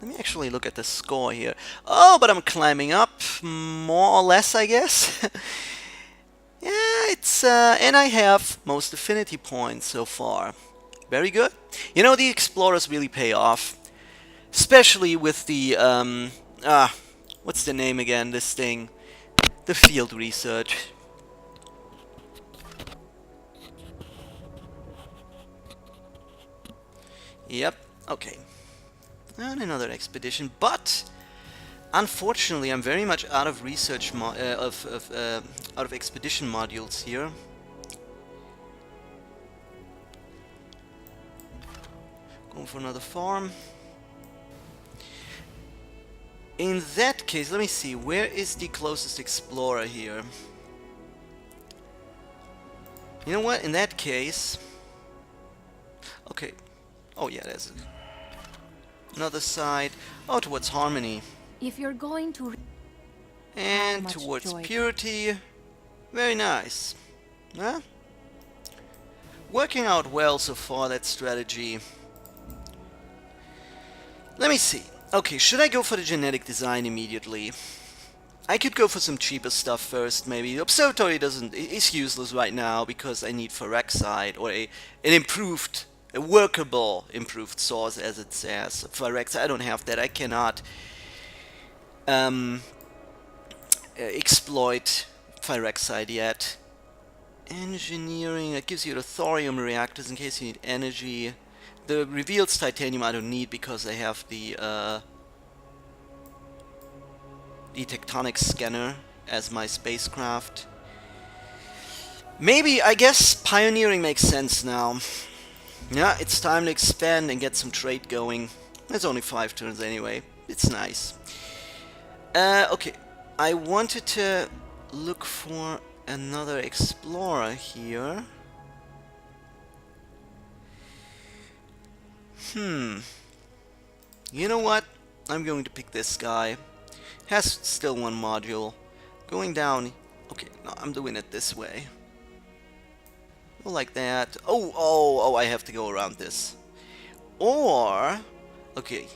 Let me actually look at the score here. Oh, but I'm climbing up, more or less, I guess. it's and I have most affinity points so far. Very good. You know, the explorers really pay off, especially with the what's the name again? This thing, the field research. Yep. Okay. And another expedition, but unfortunately, I'm very much out of research out of expedition modules here. Going for another farm. In that case, let me see, where is the closest explorer here? You know what? In that case, okay. Oh yeah, there's another side. Oh, towards Harmony. If you're going to... And much towards joy. Purity. Very nice. Huh? Working out well so far, that strategy. Let me see. Okay, should I go for the genetic design immediately? I could go for some cheaper stuff first, maybe. The observatory is useless right now because I need Phyrexite or an improved, a workable improved source, as it says. Phyrexite, I don't have that. I cannot exploit Phyrexite yet. Engineering, that gives you the thorium reactors in case you need energy. The reveals titanium I don't need because I have the tectonic scanner as my spacecraft. Maybe, I guess, pioneering makes sense now. Yeah, it's time to expand and get some trade going. There's only 5 turns anyway. It's nice. Okay, I wanted to look for another explorer here. You know what? I'm going to pick this guy. Has still 1 module. Going down. Okay, no, I'm doing it this way. Go like that. Oh, I have to go around this. Or, okay.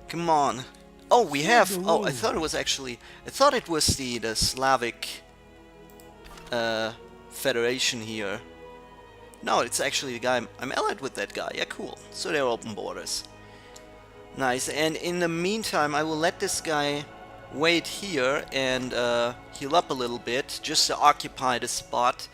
Come on. Oh, we have. Oh, I thought it was actually. I thought it was the Slavic Federation here. No, it's actually the guy. I'm allied with that guy. Yeah, cool. So they're open borders. Nice. And in the meantime, I will let this guy wait here and heal up a little bit, just to occupy the spot.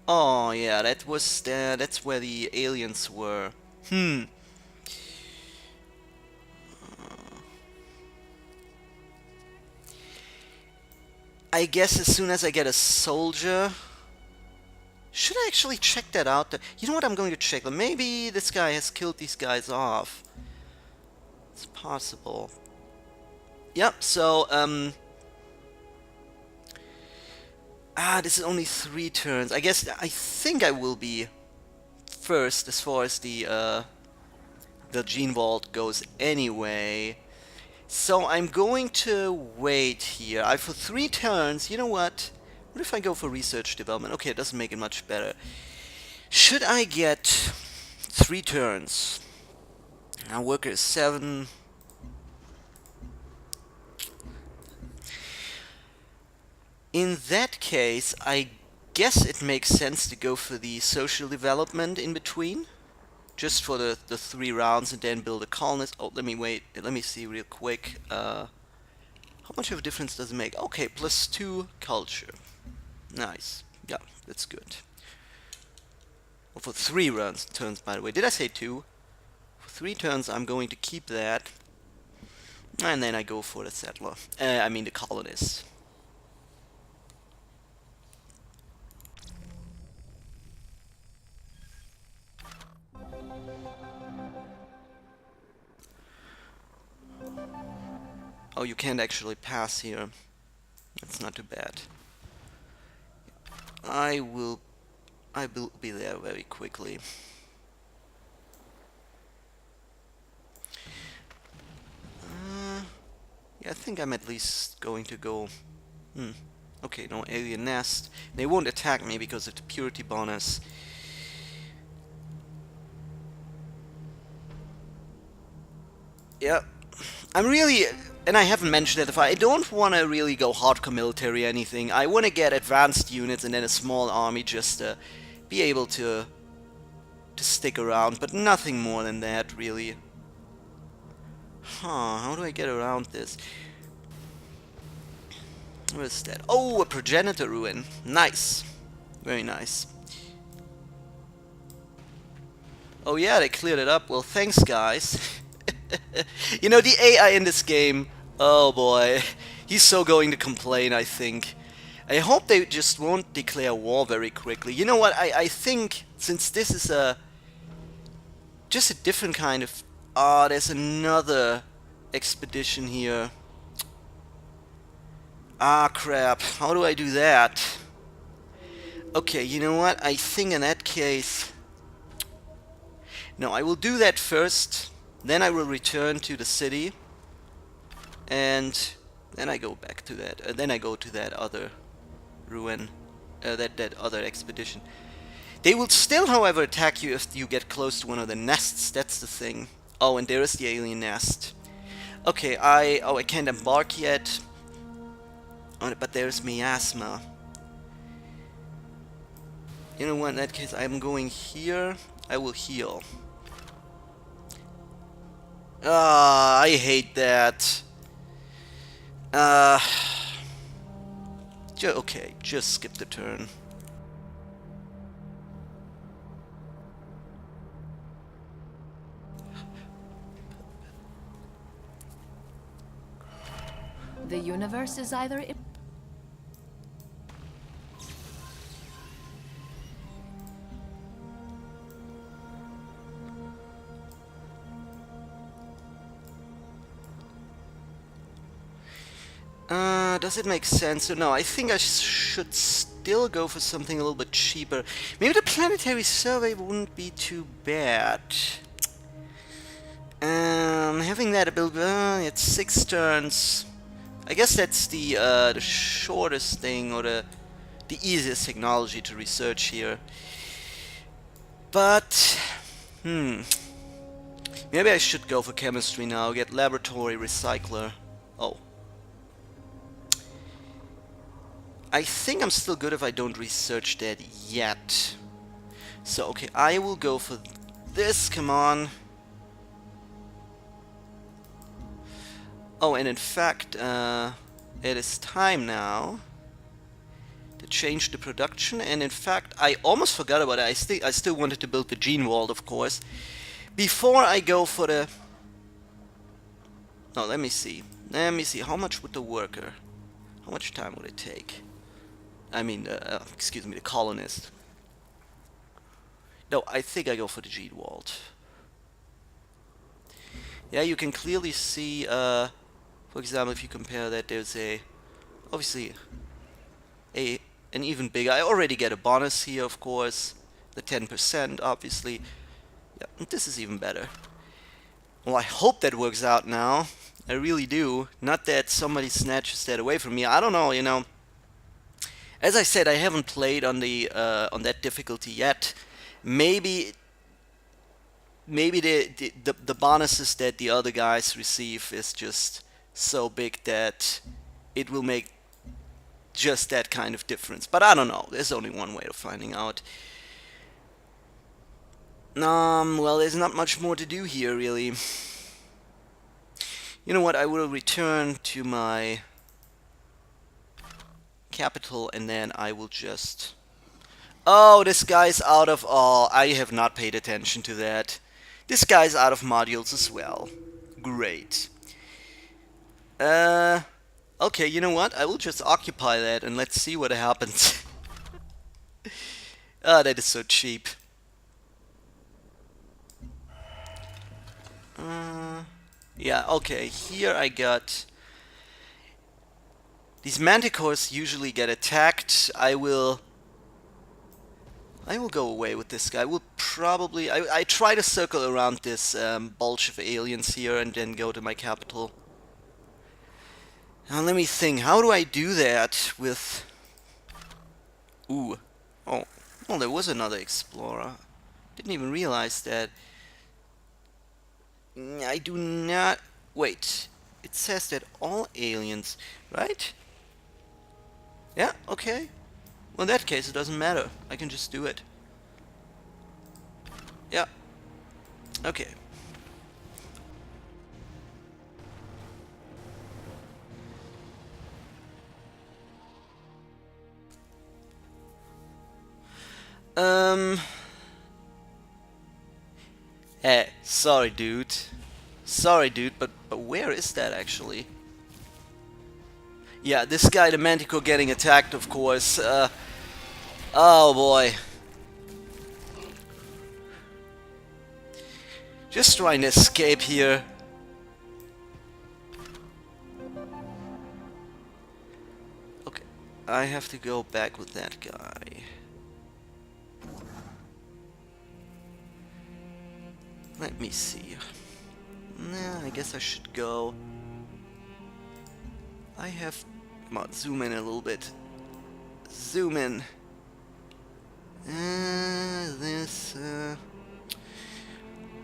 Oh yeah, that was that's where the aliens were. I guess as soon as I get a soldier... Should I actually check that out? You know what, I'm going to check. Maybe this guy has killed these guys off. It's possible. Yep, so, this is only 3 turns. I think I will be first as far as the gene vault goes anyway. So I'm going to wait here. For 3 turns, you know what? What if I go for research development? Okay, it doesn't make it much better. Should I get 3 turns? Now worker is 7. In that case, I guess it makes sense to go for the social development in between. Just for the 3 rounds and then build a colonist. Oh, let me see real quick. How much of a difference does it make? Okay, +2 culture. Nice. Yeah, that's good. Well, for 3 turns, by the way. Did I say 2? For 3 turns, I'm going to keep that. And then I go for the settler. I mean the colonist. Oh, you can't actually pass here. That's not too bad. I will be there very quickly. Yeah, I think I'm at least going to go... Okay, no alien nest. They won't attack me because of the purity bonus. Yeah. I'm really, and I haven't mentioned it, if I don't want to really go hardcore military or anything. I want to get advanced units and then a small army just to be able to stick around, but nothing more than that, really. Huh, how do I get around this? What is that? Oh, a progenitor ruin. Nice. Very nice. Oh yeah, they cleared it up. Well, thanks, guys. You know, the AI in this game, oh boy, he's so going to complain, I think. I hope they just won't declare war very quickly. You know what, I think, since this is just a different kind of... Ah, there's another expedition here. Ah, crap, how do I do that? Okay, you know what, I think in that case... No, I will do that first. Then I will return to the city, and then I go back to that. Then I go to that other ruin, that other expedition. They will still, however, attack you if you get close to one of the nests. That's the thing. Oh, and there is the alien nest. Okay, I can't embark yet. Oh, but there's miasma. You know what? In that case, I'm going here. I will heal. Ah, I hate that. Okay, just skip the turn. The universe is either... Does it make sense? No, I think I should still go for something a little bit cheaper. Maybe the planetary survey wouldn't be too bad. Having that ability, it's 6 turns. I guess that's the shortest thing, or the easiest technology to research here. But, maybe I should go for chemistry now, get laboratory recycler. Oh. I think I'm still good if I don't research that yet. So, okay, I will go for this, come on. Oh, and in fact, it is time now to change the production, and in fact, I almost forgot about it. I still wanted to build the gene vault, of course. Before I go for the... No, let me see. Let me see, how much would the worker... How much time would it take? I mean, excuse me, the colonist. No, I think I go for the gene vault. Yeah, you can clearly see, for example, if you compare that, there's obviously, an even bigger, I already get a bonus here, of course, the 10%, obviously. Yeah, this is even better. Well, I hope that works out now. I really do. Not that somebody snatches that away from me. I don't know, you know. As I said, I haven't played on that difficulty yet. Maybe the bonuses that the other guys receive is just so big that it will make just that kind of difference. But I don't know. There's only one way of finding out. Well, there's not much more to do here, really. You know what? I will return to my capital, and then I will just... Oh, this guy's out of... Oh, I have not paid attention to that. This guy's out of modules as well. Great. Okay, you know what? I will just occupy that and let's see what happens. Ah, that is so cheap. Yeah, okay, here I got... These manticores usually get attacked. I will go away with this guy. We'll probably... I try to circle around this bulge of aliens here and then go to my capital. Now let me think. How do I do that with... Ooh. Oh. Well, there was another explorer. Didn't even realize that. I do not... Wait. It says that all aliens... Right? Yeah, okay. Well, in that case, it doesn't matter. I can just do it. Yeah. Okay. Hey, sorry dude. Sorry dude, but where is that actually? Yeah, this guy, the Manticore, getting attacked, of course. Oh boy. Just trying to escape here. Okay, I have to go back with that guy. Let me see. Nah, I guess I should go. I have... Come on, zoom in a little bit. Zoom in.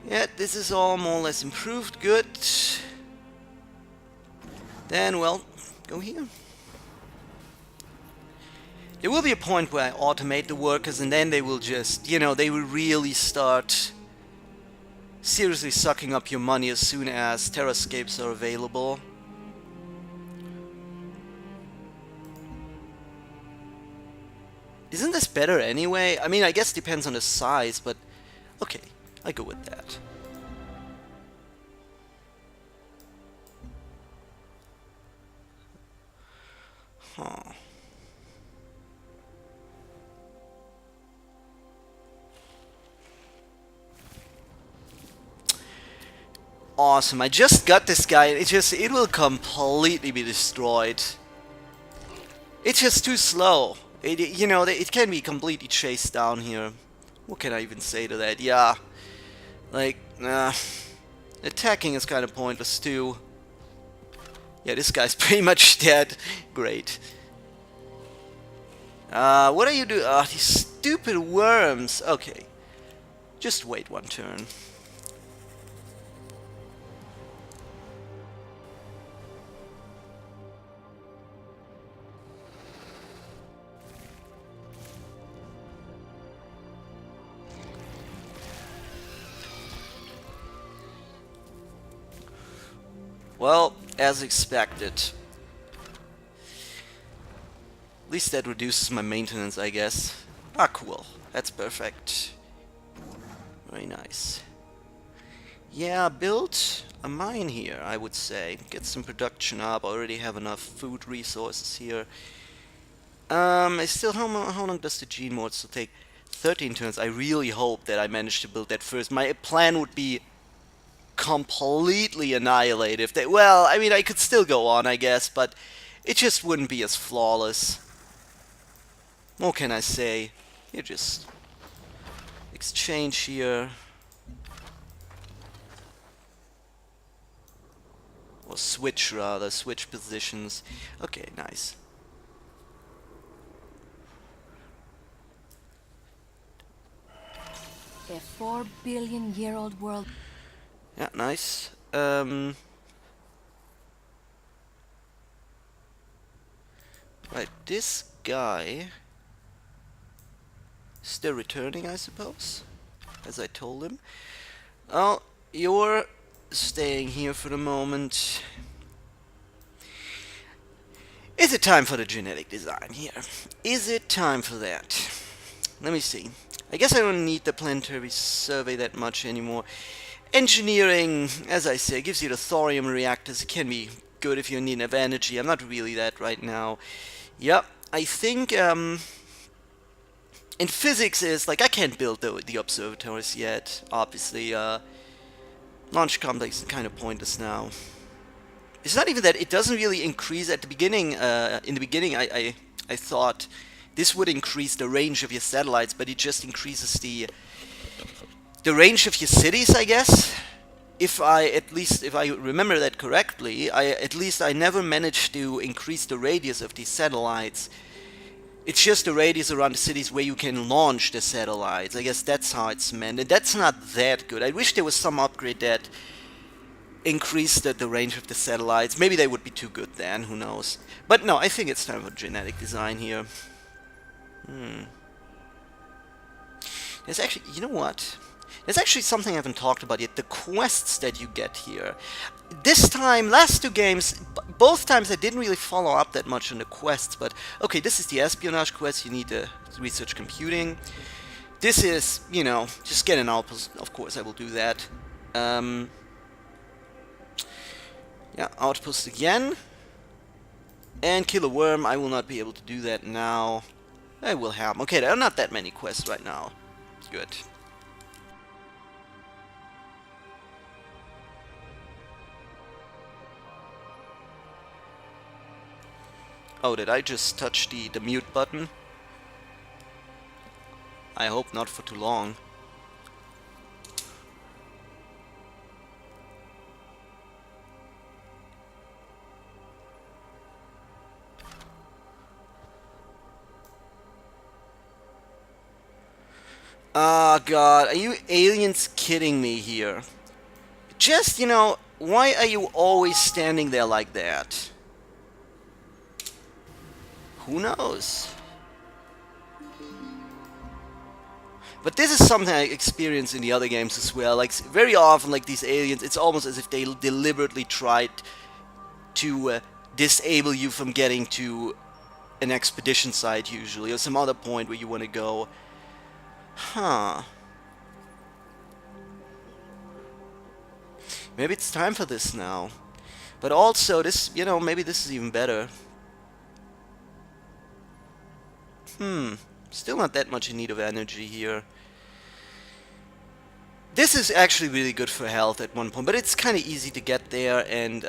Yeah, this is all more or less improved. Good. Then, well, go here. There will be a point where I automate the workers and then they will just, you know, they will really start seriously sucking up your money as soon as terrascapes are available. Isn't this better anyway? I mean, I guess it depends on the size, but okay, I go with that. Huh. Awesome, I just got this guy and it will completely be destroyed. It's just too slow. You know, it can be completely chased down here. What can I even say to that? Yeah. Like, attacking is kind of pointless too. Yeah, this guy's pretty much dead. Great. What are you doing? Ah, these stupid worms. Okay. Just wait one turn. Well, as expected. At least that reduces my maintenance, I guess. Ah, cool. That's perfect. Very nice. Yeah, build a mine here, I would say. Get some production up. I already have enough food resources here. I still... How long does the gene mod still take? 13 turns. I really hope that I manage to build that first. My plan would be completely annihilate if they... Well, I mean, I could still go on, I guess, but it just wouldn't be as flawless. What can I say? You just exchange here. Or switch, rather. Switch positions. Okay, nice. A 4 billion year old world. Yeah, nice. Right, this guy... Still returning, I suppose? As I told him. Oh, you're staying here for the moment. Is it time for the genetic design here? Is it time for that? Let me see. I guess I don't need the planetary survey that much anymore. Engineering, as I say, gives you the thorium reactors. It can be good if you need enough energy. I'm not really that right now. Yep, I think in physics is like I can't build the observatories yet. Obviously, launch complex is kind of pointless now. It's not even that it doesn't really increase at the beginning. In the beginning, I thought this would increase the range of your satellites, but it just increases the range of your cities, I guess. If I remember that correctly, I never managed to increase the radius of these satellites. It's just the radius around the cities where you can launch the satellites. I guess that's how it's meant, and that's not that good. I wish there was some upgrade that increase the range of the satellites. Maybe they would be too good then, who knows. But no, I think it's time for genetic design here. There's actually, you know what? There's actually something I haven't talked about yet. The quests that you get here. This time, last 2 games, both times I didn't really follow up that much on the quests, but okay, this is the espionage quest. You need to research computing. This is, you know, just get an outpost. Of course, I will do that. Yeah, outpost again. And kill a worm. I will not be able to do that now. I will have. Okay, there are not that many quests right now. Good. Oh, did I just touch the mute button? I hope not for too long. Ah, God, are you aliens kidding me here? Just, you know, why are you always standing there like that? Who knows? But this is something I experience in the other games as well. Like, very often, like, these aliens, it's almost as if they deliberately tried to disable you from getting to an expedition site, usually, or some other point where you want to go. Huh. Maybe it's time for this now. But also, this, you know, maybe this is even better. Still not that much in need of energy here. This is actually really good for health at one point, but it's kind of easy to get there, and